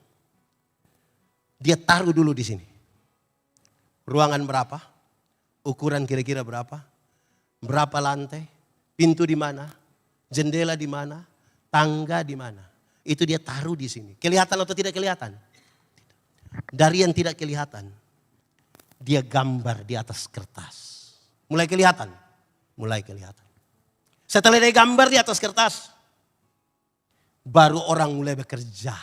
Dia taruh dulu di sini. Ruangan berapa? Ukuran kira-kira berapa? Berapa lantai? Pintu di mana? Jendela di mana? Tangga di mana? Itu dia taruh di sini. Kelihatan atau tidak kelihatan? Dari yang tidak kelihatan, dia gambar di atas kertas. Mulai kelihatan? Mulai kelihatan. Setelah dia gambar di atas kertas, baru orang mulai bekerja.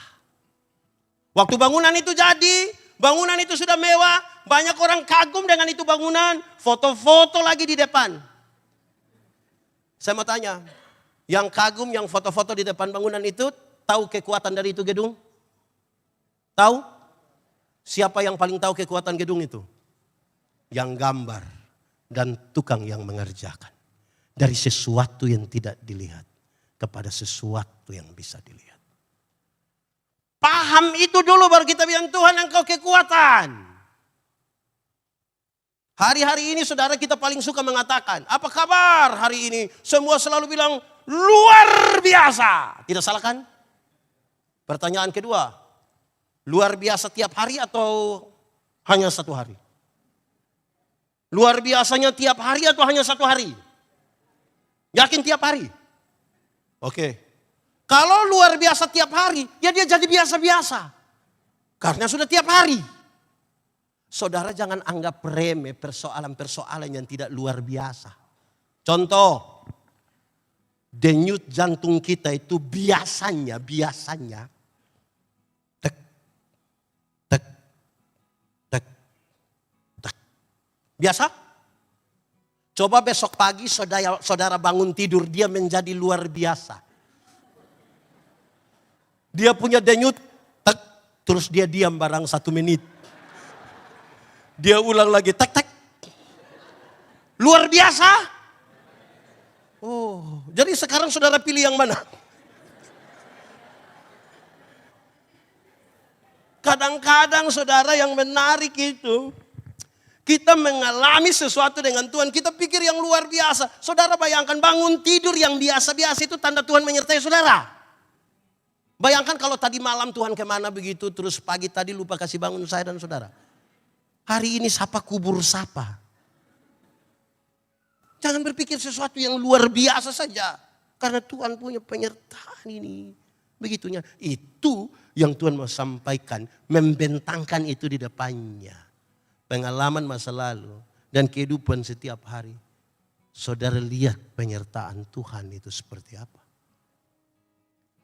Waktu bangunan itu jadi, bangunan itu sudah mewah, banyak orang kagum dengan itu bangunan, foto-foto lagi di depan. Saya mau tanya, yang kagum, yang foto-foto di depan bangunan itu, tahu kekuatan dari itu gedung? Tahu? Siapa yang paling tahu kekuatan gedung itu? Yang gambar dan tukang yang mengerjakan. Dari sesuatu yang tidak dilihat kepada sesuatu yang bisa dilihat. Paham itu dulu baru kita bilang Tuhan engkau kekuatan. Hari-hari ini saudara kita paling suka mengatakan, apa kabar hari ini? Semua selalu bilang luar biasa. Tidak salah kan? Pertanyaan kedua, luar biasa tiap hari atau hanya satu hari? Luar biasanya tiap hari atau hanya satu hari? Yakin tiap hari? Oke. Kalau luar biasa tiap hari, ya dia jadi biasa-biasa. Karena sudah tiap hari. Saudara jangan anggap remeh persoalan-persoalan yang tidak luar biasa. Contoh, denyut jantung kita itu biasanya tek, tek, tek, tek. Biasa? Coba besok pagi saudara bangun tidur, dia menjadi luar biasa. Dia punya denyut, tek, terus dia diam barang 1 menit. Dia ulang lagi, tek, tek. Luar biasa. Oh, jadi sekarang saudara pilih yang mana? Kadang-kadang saudara yang menarik itu, kita mengalami sesuatu dengan Tuhan, kita pikir yang luar biasa. Saudara bayangkan bangun tidur yang biasa-biasa itu tanda Tuhan menyertai saudara. Bayangkan kalau tadi malam Tuhan kemana begitu, terus pagi tadi lupa kasih bangun saya dan saudara. Hari ini sapa kubur sapa. Jangan berpikir sesuatu yang luar biasa saja. Karena Tuhan punya penyertaan ini. Begitunya. Itu yang Tuhan mau sampaikan. Membentangkan itu di depannya. Pengalaman masa lalu. Dan kehidupan setiap hari. Saudara lihat penyertaan Tuhan itu seperti apa.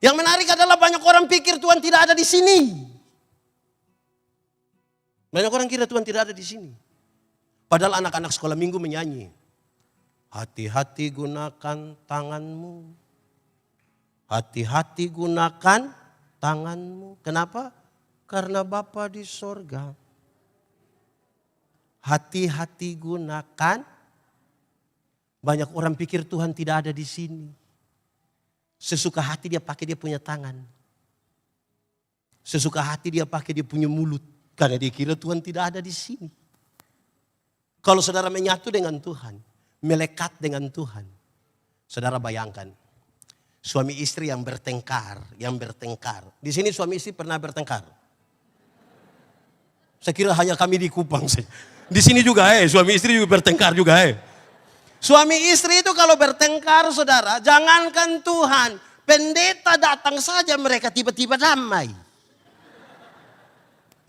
Yang menarik adalah banyak orang pikir Tuhan tidak ada di sini. Banyak orang kira Tuhan tidak ada di sini. Padahal anak-anak sekolah minggu menyanyi. Hati-hati gunakan tanganmu. Hati-hati gunakan tanganmu. Kenapa? Karena Bapa di sorga. Hati-hati gunakan. Banyak orang pikir Tuhan tidak ada di sini. Sesuka hati dia pakai dia punya tangan. Sesuka hati dia pakai dia punya mulut. Karena dia kira Tuhan tidak ada di sini. Kalau saudara menyatu dengan Tuhan, melekat dengan Tuhan. Saudara bayangkan, suami istri yang bertengkar. Di sini suami istri pernah bertengkar. Saya kira hanya kami di Kupang sih. Di sini juga suami istri juga bertengkar juga Suami istri itu kalau bertengkar saudara, jangankan Tuhan, pendeta datang saja mereka tiba-tiba damai.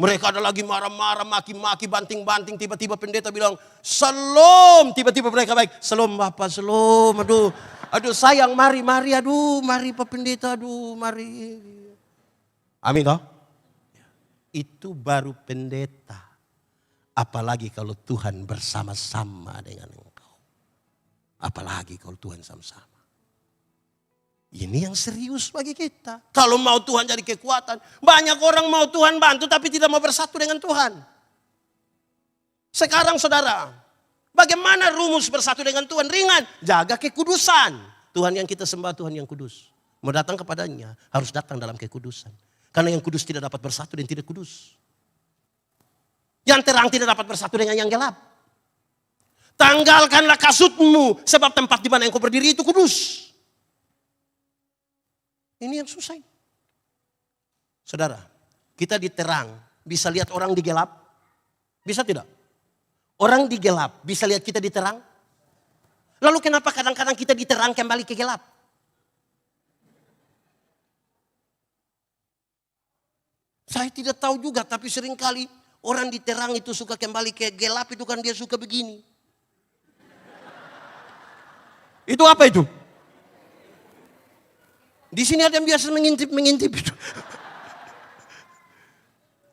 Mereka ada lagi marah-marah, maki-maki, banting-banting. Tiba-tiba pendeta bilang, Shalom. Tiba-tiba mereka baik, Shalom Bapak, Shalom. Aduh sayang, mari, mari Pak Pendeta, mari. Amin toh? Itu baru pendeta. Apalagi kalau Tuhan bersama-sama dengan engkau. Apalagi kalau Tuhan sama-sama. Ini yang serius bagi kita. Kalau mau Tuhan jadi kekuatan. Banyak orang mau Tuhan bantu tapi tidak mau bersatu dengan Tuhan. Sekarang saudara, bagaimana rumus bersatu dengan Tuhan? Ringan, jaga kekudusan. Tuhan yang kita sembah Tuhan yang kudus. Mau datang kepadanya harus datang dalam kekudusan. Karena yang kudus tidak dapat bersatu dan tidak kudus. Yang terang tidak dapat bersatu dengan yang gelap. Tanggalkanlah kasutmu sebab tempat di mana engkau berdiri itu kudus. Ini yang susah. Saudara, kita di terang bisa lihat orang di gelap? Bisa tidak? Orang di gelap bisa lihat kita di terang? Lalu kenapa kadang-kadang kita di terang kembali ke gelap? Saya tidak tahu juga, tapi seringkali orang di terang itu suka kembali ke gelap itu kan dia suka begini. Itu apa itu? Di sini ada yang biasa mengintip itu.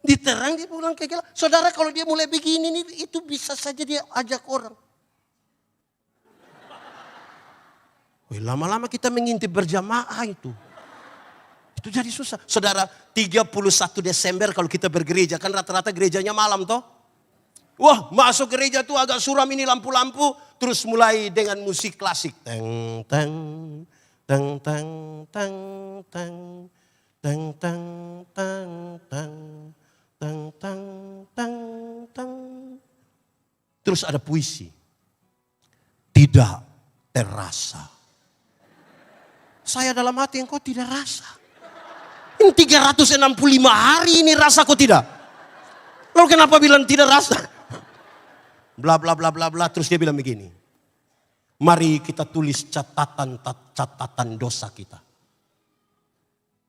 Di terang dia pulang ke gelap. Saudara kalau dia mulai begini nih, itu bisa saja dia ajak orang. Wih, lama-lama kita mengintip berjamaah itu. Itu jadi susah. Saudara, 31 Desember kalau kita bergereja, kan rata-rata gerejanya malam toh. Wah, masuk gereja tuh agak suram ini lampu-lampu. Terus mulai dengan musik klasik. Teng, teng, teng, teng, teng, teng, teng, teng, teng, teng, teng, teng, teng, teng. Terus ada puisi. Tidak terasa. Saya dalam hati engkau tidak rasa. Ini 365 hari ini rasa kok tidak? Lalu kenapa bilang tidak rasa? Bla bla bla bla bla. Terus dia bilang begini. Mari kita tulis catatan dosa kita.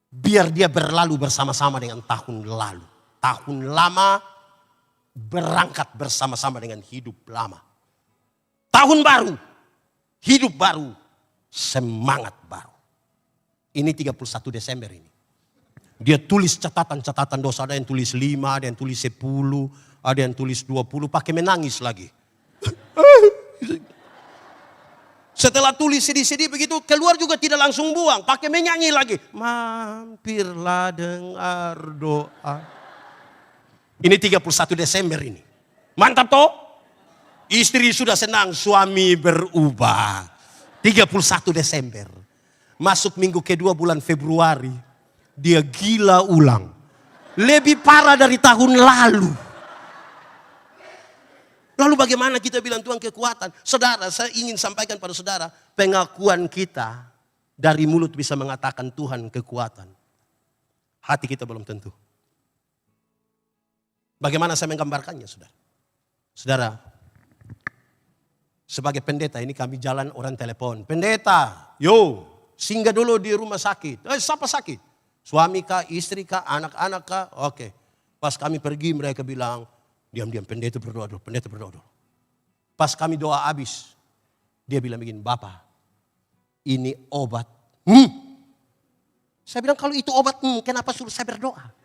Biar dia berlalu bersama-sama dengan tahun lalu. Tahun lama berangkat bersama-sama dengan hidup lama. Tahun baru. Hidup baru. Semangat baru. Ini 31 Desember ini. Dia tulis catatan dosa. Ada yang tulis 5, ada yang tulis 10, ada yang tulis 20. Pakai menangis lagi. Setelah tulis sedih-sedih begitu, keluar juga tidak langsung buang. Pakai menyanyi lagi. Mampirlah dengar doa. Ini 31 Desember ini. Mantap toh? Istri sudah senang, suami berubah. 31 Desember. Masuk minggu kedua bulan Februari. Dia gila ulang. Lebih parah dari tahun lalu. Lalu bagaimana kita bilang Tuhan kekuatan? Saudara, saya ingin sampaikan pada saudara. Pengakuan kita dari mulut bisa mengatakan Tuhan kekuatan. Hati kita belum tentu. Bagaimana saya menggambarkannya saudara? Saudara, sebagai pendeta ini kami jalan orang telepon. Pendeta, yo singgah dulu di rumah sakit. Siapa sakit? Suami kah, istri kah, anak-anak kah? Oke. Pas kami pergi mereka bilang, diam-diam pendeta berdoa dulu, pendeta berdoa dulu. Pas kami doa habis, dia bilang begini, Bapak, ini obat. Saya bilang kalau itu obat, kenapa suruh saya berdoa?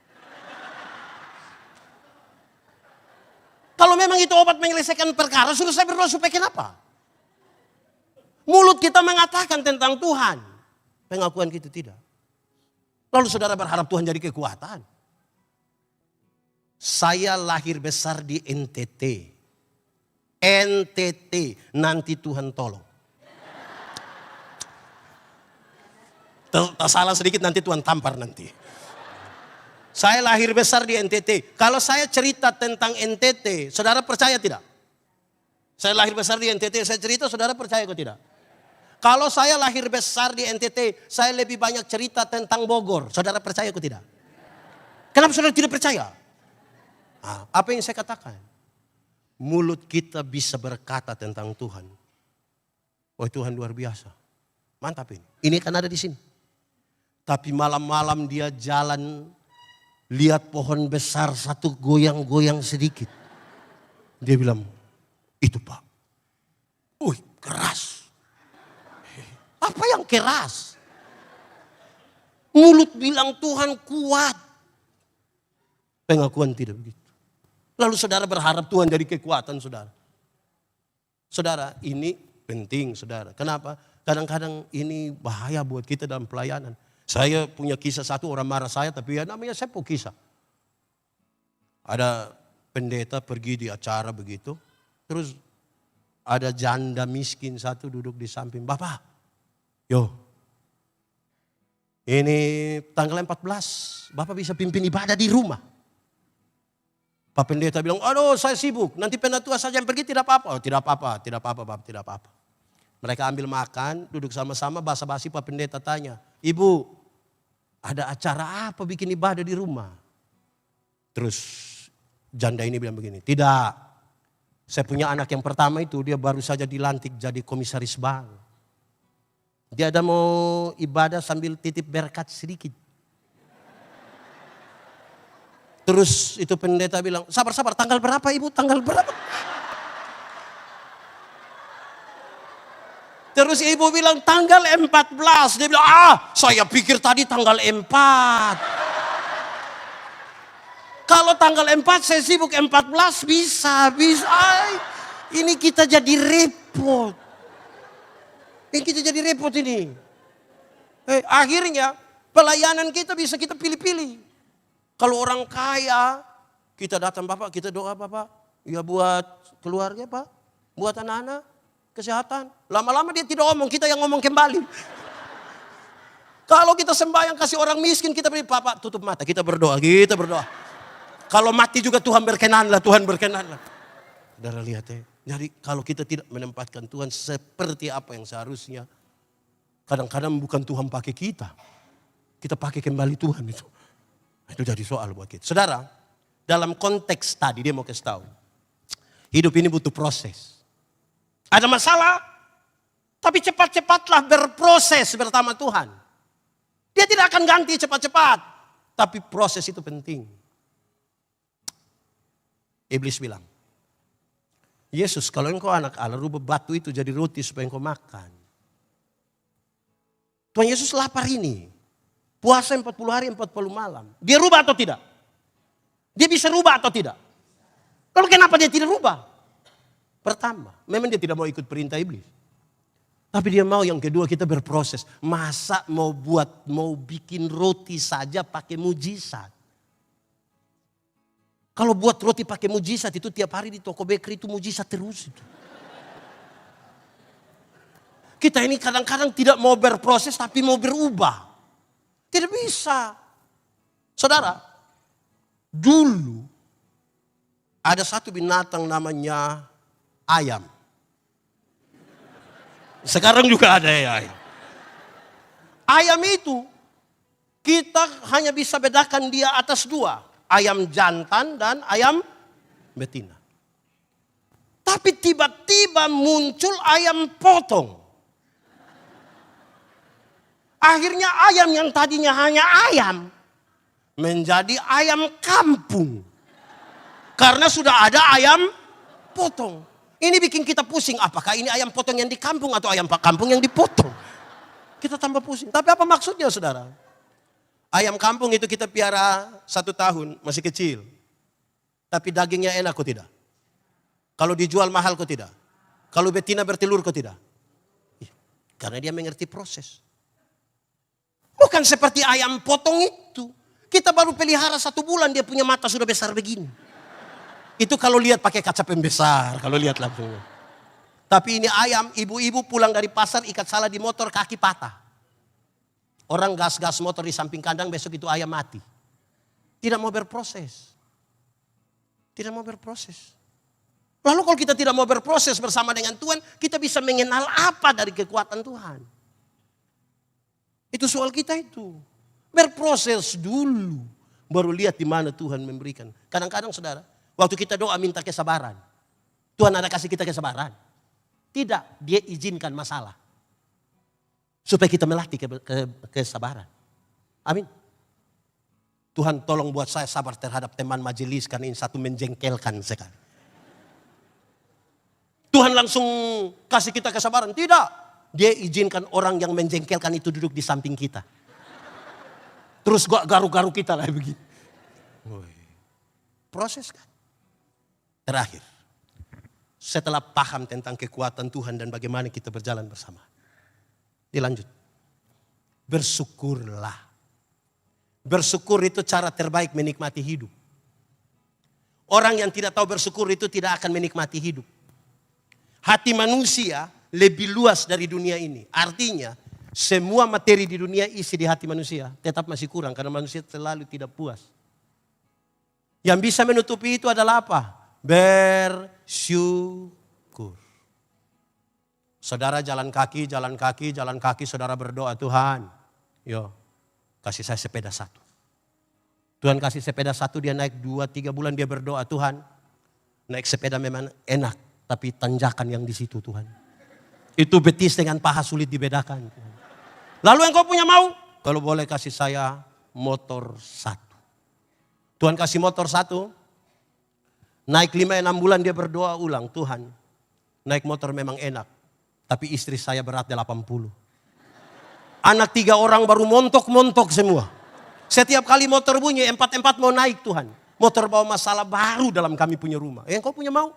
Kalau memang itu obat menyelesaikan perkara, suruh saya berdoa supaya kenapa? Mulut kita mengatakan tentang Tuhan. Pengakuan kita tidak. Lalu saudara berharap Tuhan jadi kekuatan. Saya lahir besar di NTT. NTT, nanti Tuhan tolong. Salah sedikit nanti Tuhan tampar nanti. Saya lahir besar di NTT. Kalau saya cerita tentang NTT, saudara percaya tidak? Saya lahir besar di NTT, saya cerita, saudara percaya atau tidak? Kalau saya lahir besar di NTT, saya lebih banyak cerita tentang Bogor. Saudara percaya atau tidak? Kenapa saudara tidak percaya? Apa yang saya katakan? Mulut kita bisa berkata tentang Tuhan. Oh Tuhan luar biasa. Mantap ini. Ini kan ada di sini. Tapi malam-malam dia jalan, lihat pohon besar satu goyang-goyang sedikit. Dia bilang, itu Pak. Keras. Apa yang keras? Mulut bilang Tuhan kuat. Pengakuan tidak begitu. Lalu saudara berharap Tuhan jadi kekuatan saudara. Saudara, ini penting saudara. Kenapa? Kadang-kadang ini bahaya buat kita dalam pelayanan. Saya punya kisah satu, orang marah saya, tapi ya namanya saya punya kisah. Ada pendeta pergi di acara begitu. Terus ada janda miskin satu duduk di samping. Bapak, ini tanggal 14, Bapak bisa pimpin ibadah di rumah. Pak pendeta bilang, aduh saya sibuk, nanti penatua saja yang pergi tidak apa-apa. Oh, tidak apa-apa, Bapak, tidak apa-apa. Mereka ambil makan, duduk sama-sama, basa-basi Pak pendeta tanya, Ibu, ada acara apa bikin ibadah di rumah? Terus janda ini bilang begini, tidak, saya punya anak yang pertama itu, dia baru saja dilantik jadi komisaris bank. Dia ada mau ibadah sambil titip berkat sedikit. Terus itu pendeta bilang, sabar, tanggal berapa ibu? Tanggal berapa? Terus ibu bilang tanggal 14. Dia bilang, saya pikir tadi tanggal 4. Kalau tanggal 4 saya sibuk, 14 bisa. Ay, ini kita jadi repot. Ini. Akhirnya pelayanan kita bisa kita pilih-pilih. Kalau orang kaya, kita datang Bapak, kita doa Bapak. Ya buat keluarga Pak, buat anak-anak, kesehatan. Lama-lama dia tidak ngomong, kita yang ngomong kembali. Kalau kita sembahyang kasih orang miskin, kita beri Bapak tutup mata, kita berdoa. Kalau mati juga Tuhan berkenanlah. Saudara lihat ya. Jadi kalau kita tidak menempatkan Tuhan seperti apa yang seharusnya, kadang-kadang bukan Tuhan pakai kita. Kita pakai kembali Tuhan itu. Itu jadi soal buat kita. Saudara, dalam konteks tadi dia mau kasih tahu. Hidup ini butuh proses. Ada masalah, tapi cepat-cepatlah berproses bersama Tuhan. Dia tidak akan ganti cepat-cepat. Tapi proses itu penting. Iblis bilang, Yesus kalau engkau anak Allah, rubah batu itu jadi roti supaya engkau makan. Tuhan Yesus lapar ini. Puasa 40 hari 40 malam. Dia rubah atau tidak? Dia bisa rubah atau tidak? Lalu kenapa dia tidak rubah? Pertama, memang dia tidak mau ikut perintah iblis. Tapi dia mau yang kedua kita berproses. Masa mau bikin roti saja pakai mujizat. Kalau buat roti pakai mujizat itu tiap hari di toko bakery itu mujizat terus itu. Kita ini kadang-kadang tidak mau berproses tapi mau berubah. Tidak bisa. Saudara, dulu ada satu binatang namanya ayam. Sekarang juga ada ya ayam. Ayam itu kita hanya bisa bedakan dia atas dua. Ayam jantan dan ayam betina. Tapi tiba-tiba muncul ayam potong. Akhirnya ayam yang tadinya hanya ayam menjadi ayam kampung. Karena sudah ada ayam potong. Ini bikin kita pusing. Apakah ini ayam potong yang di kampung atau ayam kampung yang dipotong? Kita tambah pusing. Tapi apa maksudnya saudara? Ayam kampung itu kita piara 1 tahun, masih kecil. Tapi dagingnya enak kok tidak? Kalau dijual mahal kok tidak? Kalau betina bertelur kok tidak? Karena dia mengerti proses. Bukan seperti ayam potong itu. Kita baru pelihara 1 bulan dia punya mata sudah besar begini. Itu kalau lihat pakai kaca pembesar, kalau lihat langsung. Tapi ini ayam, ibu-ibu pulang dari pasar ikat salah di motor kaki patah. Orang gas-gas motor di samping kandang besok itu ayam mati. Tidak mau berproses. Tidak mau berproses. Lalu kalau kita tidak mau berproses bersama dengan Tuhan, kita bisa mengenal apa dari kekuatan Tuhan? Itu soal kita itu. Berproses dulu. Baru lihat di mana Tuhan memberikan. Kadang-kadang saudara, waktu kita doa minta kesabaran. Tuhan ada kasih kita kesabaran? Tidak, dia izinkan masalah. Supaya kita melatih kesabaran. Amin. Tuhan tolong buat saya sabar terhadap teman majelis karena ini satu menjengkelkan sekali. Tuhan langsung kasih kita kesabaran. Tidak. Dia izinkan orang yang menjengkelkan itu duduk di samping kita. Terus garu-garu kita lah begini. Proses kan. Terakhir. Setelah paham tentang kekuatan Tuhan dan bagaimana kita berjalan bersama. Dilanjut. Bersyukurlah. Bersyukur itu cara terbaik menikmati hidup. Orang yang tidak tahu bersyukur itu tidak akan menikmati hidup. Hati manusia lebih luas dari dunia ini. Artinya semua materi di dunia isi di hati manusia tetap masih kurang karena manusia selalu tidak puas. Yang bisa menutupi itu adalah apa? Bersyukur. Saudara jalan kaki, saudara berdoa, Tuhan, yo kasih saya sepeda 1. Tuhan kasih sepeda 1, dia naik 2-3 bulan dia berdoa, Tuhan, naik sepeda memang enak, tapi tanjakan yang di situ Tuhan. Itu betis dengan paha sulit dibedakan. Lalu engkau punya mau? Kalau boleh kasih saya motor 1. Tuhan kasih motor satu, naik 5-6 bulan dia berdoa ulang, Tuhan naik motor memang enak, tapi istri saya berat 80. Anak 3 orang baru montok-montok semua. Setiap kali motor bunyi, 4-4 mau naik Tuhan. Motor bawa masalah baru dalam kami punya rumah. Yang kau punya mau?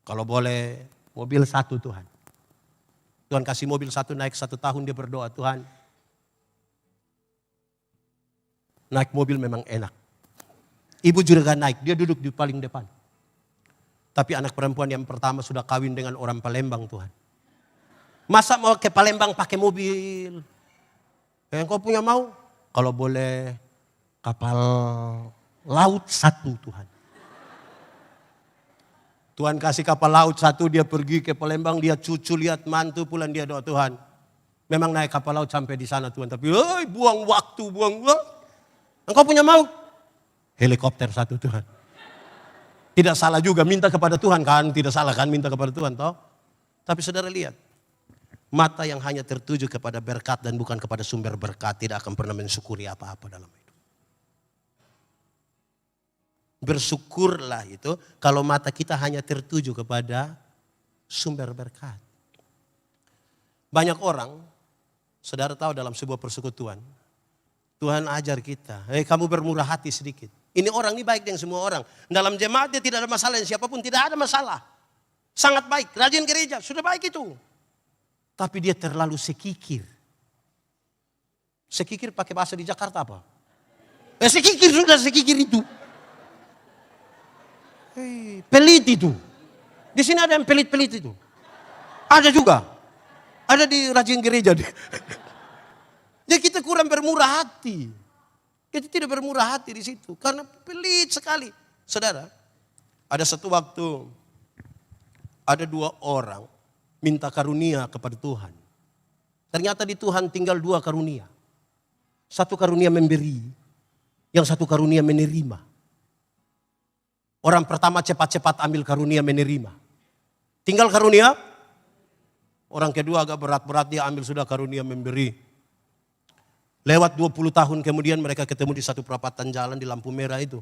Kalau boleh mobil satu Tuhan. Tuhan kasih mobil satu naik 1 tahun dia berdoa, Tuhan naik mobil memang enak. Ibu juga naik, dia duduk di paling depan. Tapi anak perempuan yang pertama sudah kawin dengan orang Palembang Tuhan. Masa mau ke Palembang pakai mobil? Yang kau punya mau? Kalau boleh kapal laut satu Tuhan. Tuhan kasih kapal laut satu, dia pergi ke Palembang, dia cucu lihat mantu pulang dia doa Tuhan. Memang naik kapal laut sampai di sana Tuhan, tapi buang waktu, buang. Engkau punya mau? Helikopter satu Tuhan. Tidak salah juga minta kepada Tuhan kan, tidak salah kan minta kepada Tuhan toh. Tapi saudara lihat, mata yang hanya tertuju kepada berkat dan bukan kepada sumber berkat tidak akan pernah mensyukuri apa-apa dalam hidup. Bersyukurlah itu kalau mata kita hanya tertuju kepada sumber berkat. Banyak orang, saudara tahu dalam sebuah persekutuan, Tuhan ajar kita, kamu bermurah hati sedikit. Ini orang ini baik dengan semua orang. Dalam jemaat dia tidak ada masalah, dengan siapapun tidak ada masalah. Sangat baik, rajin gereja, sudah baik itu. Tapi dia terlalu sekikir. Sekikir pakai bahasa di Jakarta apa? Sekikir sudah, sekikir itu. Pelit itu. Di sini ada yang pelit-pelit itu. Ada juga. Ada di rajin gereja. Jadi kita kurang bermurah hati. Kita tidak bermurah hati di situ. Karena pelit sekali. Saudara, ada satu waktu ada 2 orang minta karunia kepada Tuhan. Ternyata di Tuhan tinggal 2 karunia. Satu karunia memberi, yang satu karunia menerima. Orang pertama cepat-cepat ambil karunia menerima. Tinggal karunia. Orang kedua agak berat-berat dia ambil sudah karunia memberi. Lewat 20 tahun kemudian mereka ketemu di satu perapatan jalan di lampu merah itu.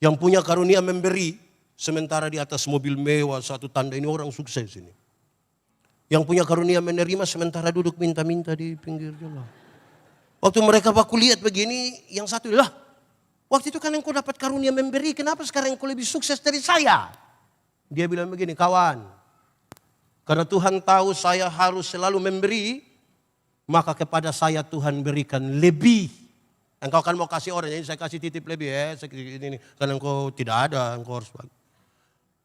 Yang punya karunia memberi, sementara di atas mobil mewah, satu tanda ini orang sukses ini. Yang punya karunia menerima sementara duduk minta-minta di pinggir jalan. Waktu mereka baku lihat begini, yang satu lah, waktu itu kan engkau dapat karunia memberi, kenapa sekarang engkau lebih sukses dari saya? Dia bilang begini, kawan, karena Tuhan tahu saya harus selalu memberi, maka kepada saya Tuhan berikan lebih. Engkau kan mau kasih orang, jadi saya kasih titip lebih ini. Karena engkau tidak ada, engkau harus bagi.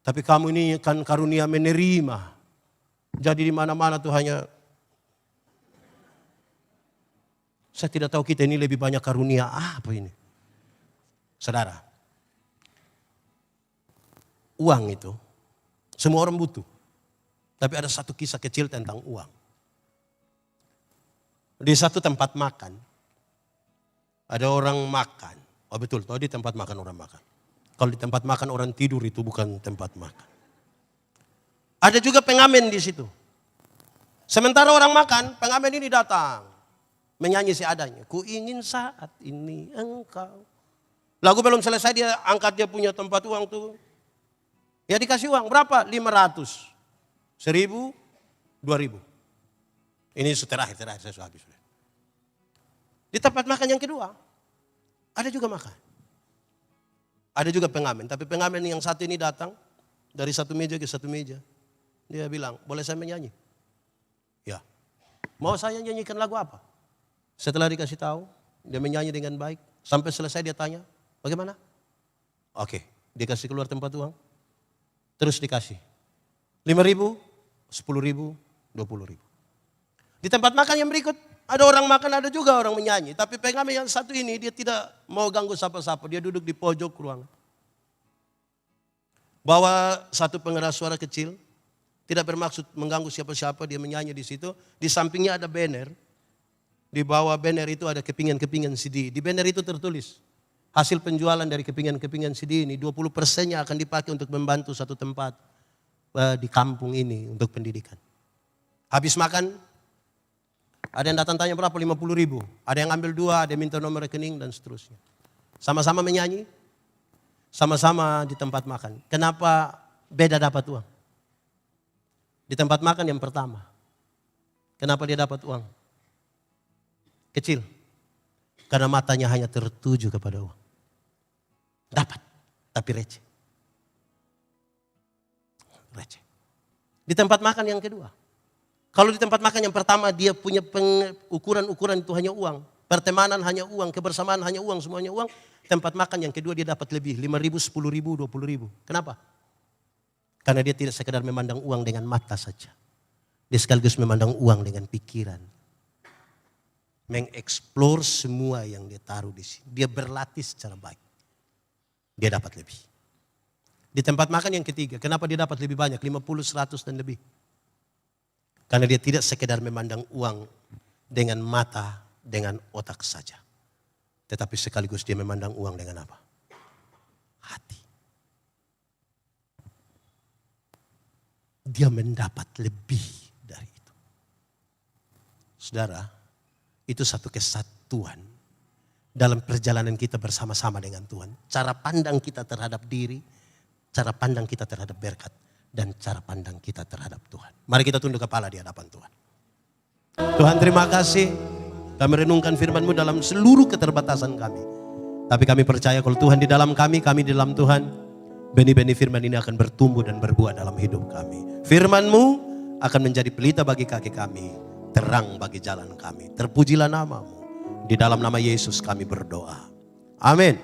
Tapi kamu ini kan karunia menerima. Jadi di mana-mana tuh hanya, saya tidak tahu kita ini lebih banyak karunia apa ini. Saudara, uang itu semua orang butuh. Tapi ada satu kisah kecil tentang uang. Di satu tempat makan, ada orang makan. Oh betul, tahu di tempat makan orang makan. Kalau di tempat makan orang tidur itu bukan tempat makan. Ada juga pengamen di situ. Sementara orang makan, pengamen ini datang. Menyanyi seadanya. Ku ingin saat ini engkau. Lagu belum selesai dia angkat dia punya tempat uang tuh. Ya dikasih uang, berapa? 500. 1000, 2000. Ini terakhir saya sudah habis. Di tempat makan yang kedua, ada juga makan. Ada juga pengamen, tapi pengamen yang satu ini datang dari satu meja ke satu meja. Dia bilang, boleh saya menyanyi? Ya. Mau saya nyanyikan lagu apa? Setelah dikasih tahu, dia menyanyi dengan baik. Sampai selesai dia tanya, bagaimana? Oke, dia kasih keluar tempat uang. Terus dikasih 5.000, 10.000, 20.000. Di tempat makan yang berikut, ada orang makan, ada juga orang menyanyi. Tapi pengamen yang satu ini, dia tidak mau ganggu siapa-siapa. Dia duduk di pojok ruangan. Bawa satu pengeras suara kecil, tidak bermaksud mengganggu siapa-siapa, dia menyanyi di situ. Di sampingnya ada banner. Di bawah banner itu ada kepingan-kepingan CD. Di banner itu tertulis, hasil penjualan dari kepingan-kepingan CD ini 20%-nya akan dipakai untuk membantu satu tempat di kampung ini untuk pendidikan. Habis makan, ada yang datang tanya berapa? 50.000. Ada yang ambil 2, ada yang minta nomor rekening dan seterusnya. Sama-sama menyanyi, sama-sama di tempat makan. Kenapa beda dapat uang? Di tempat makan yang pertama, kenapa dia dapat uang? Kecil. Karena matanya hanya tertuju kepada uang. Dapat, tapi receh. Receh. Di tempat makan yang kedua. Kalau di tempat makan yang pertama dia punya ukuran-ukuran itu hanya uang. Pertemanan hanya uang, kebersamaan hanya uang, semuanya uang. Tempat makan yang kedua dia dapat lebih, 5.000, 10.000, 20.000. Kenapa? Karena dia tidak sekedar memandang uang dengan mata saja. Dia sekaligus memandang uang dengan pikiran. Mengeksplor semua yang dia taruh di sini. Dia berlatih secara baik. Dia dapat lebih. Di tempat makan yang ketiga, kenapa dia dapat lebih banyak? 50, 100 dan lebih. Karena dia tidak sekedar memandang uang dengan mata, dengan otak saja. Tetapi sekaligus dia memandang uang dengan apa? Hati. Dia mendapat lebih dari itu. Saudara, itu satu kesatuan dalam perjalanan kita bersama-sama dengan Tuhan. Cara pandang kita terhadap diri, cara pandang kita terhadap berkat, dan cara pandang kita terhadap Tuhan. Mari kita tunduk kepala di hadapan Tuhan. Tuhan, terima kasih. Kami renungkan firman-Mu dalam seluruh keterbatasan kami. Tapi kami percaya kalau Tuhan di dalam kami di dalam Tuhan, benih-benih firman ini akan bertumbuh dan berbuah dalam hidup kami. Firman-Mu akan menjadi pelita bagi kaki kami, terang bagi jalan kami. Terpujilah nama-Mu. Di dalam nama Yesus kami berdoa. Amin.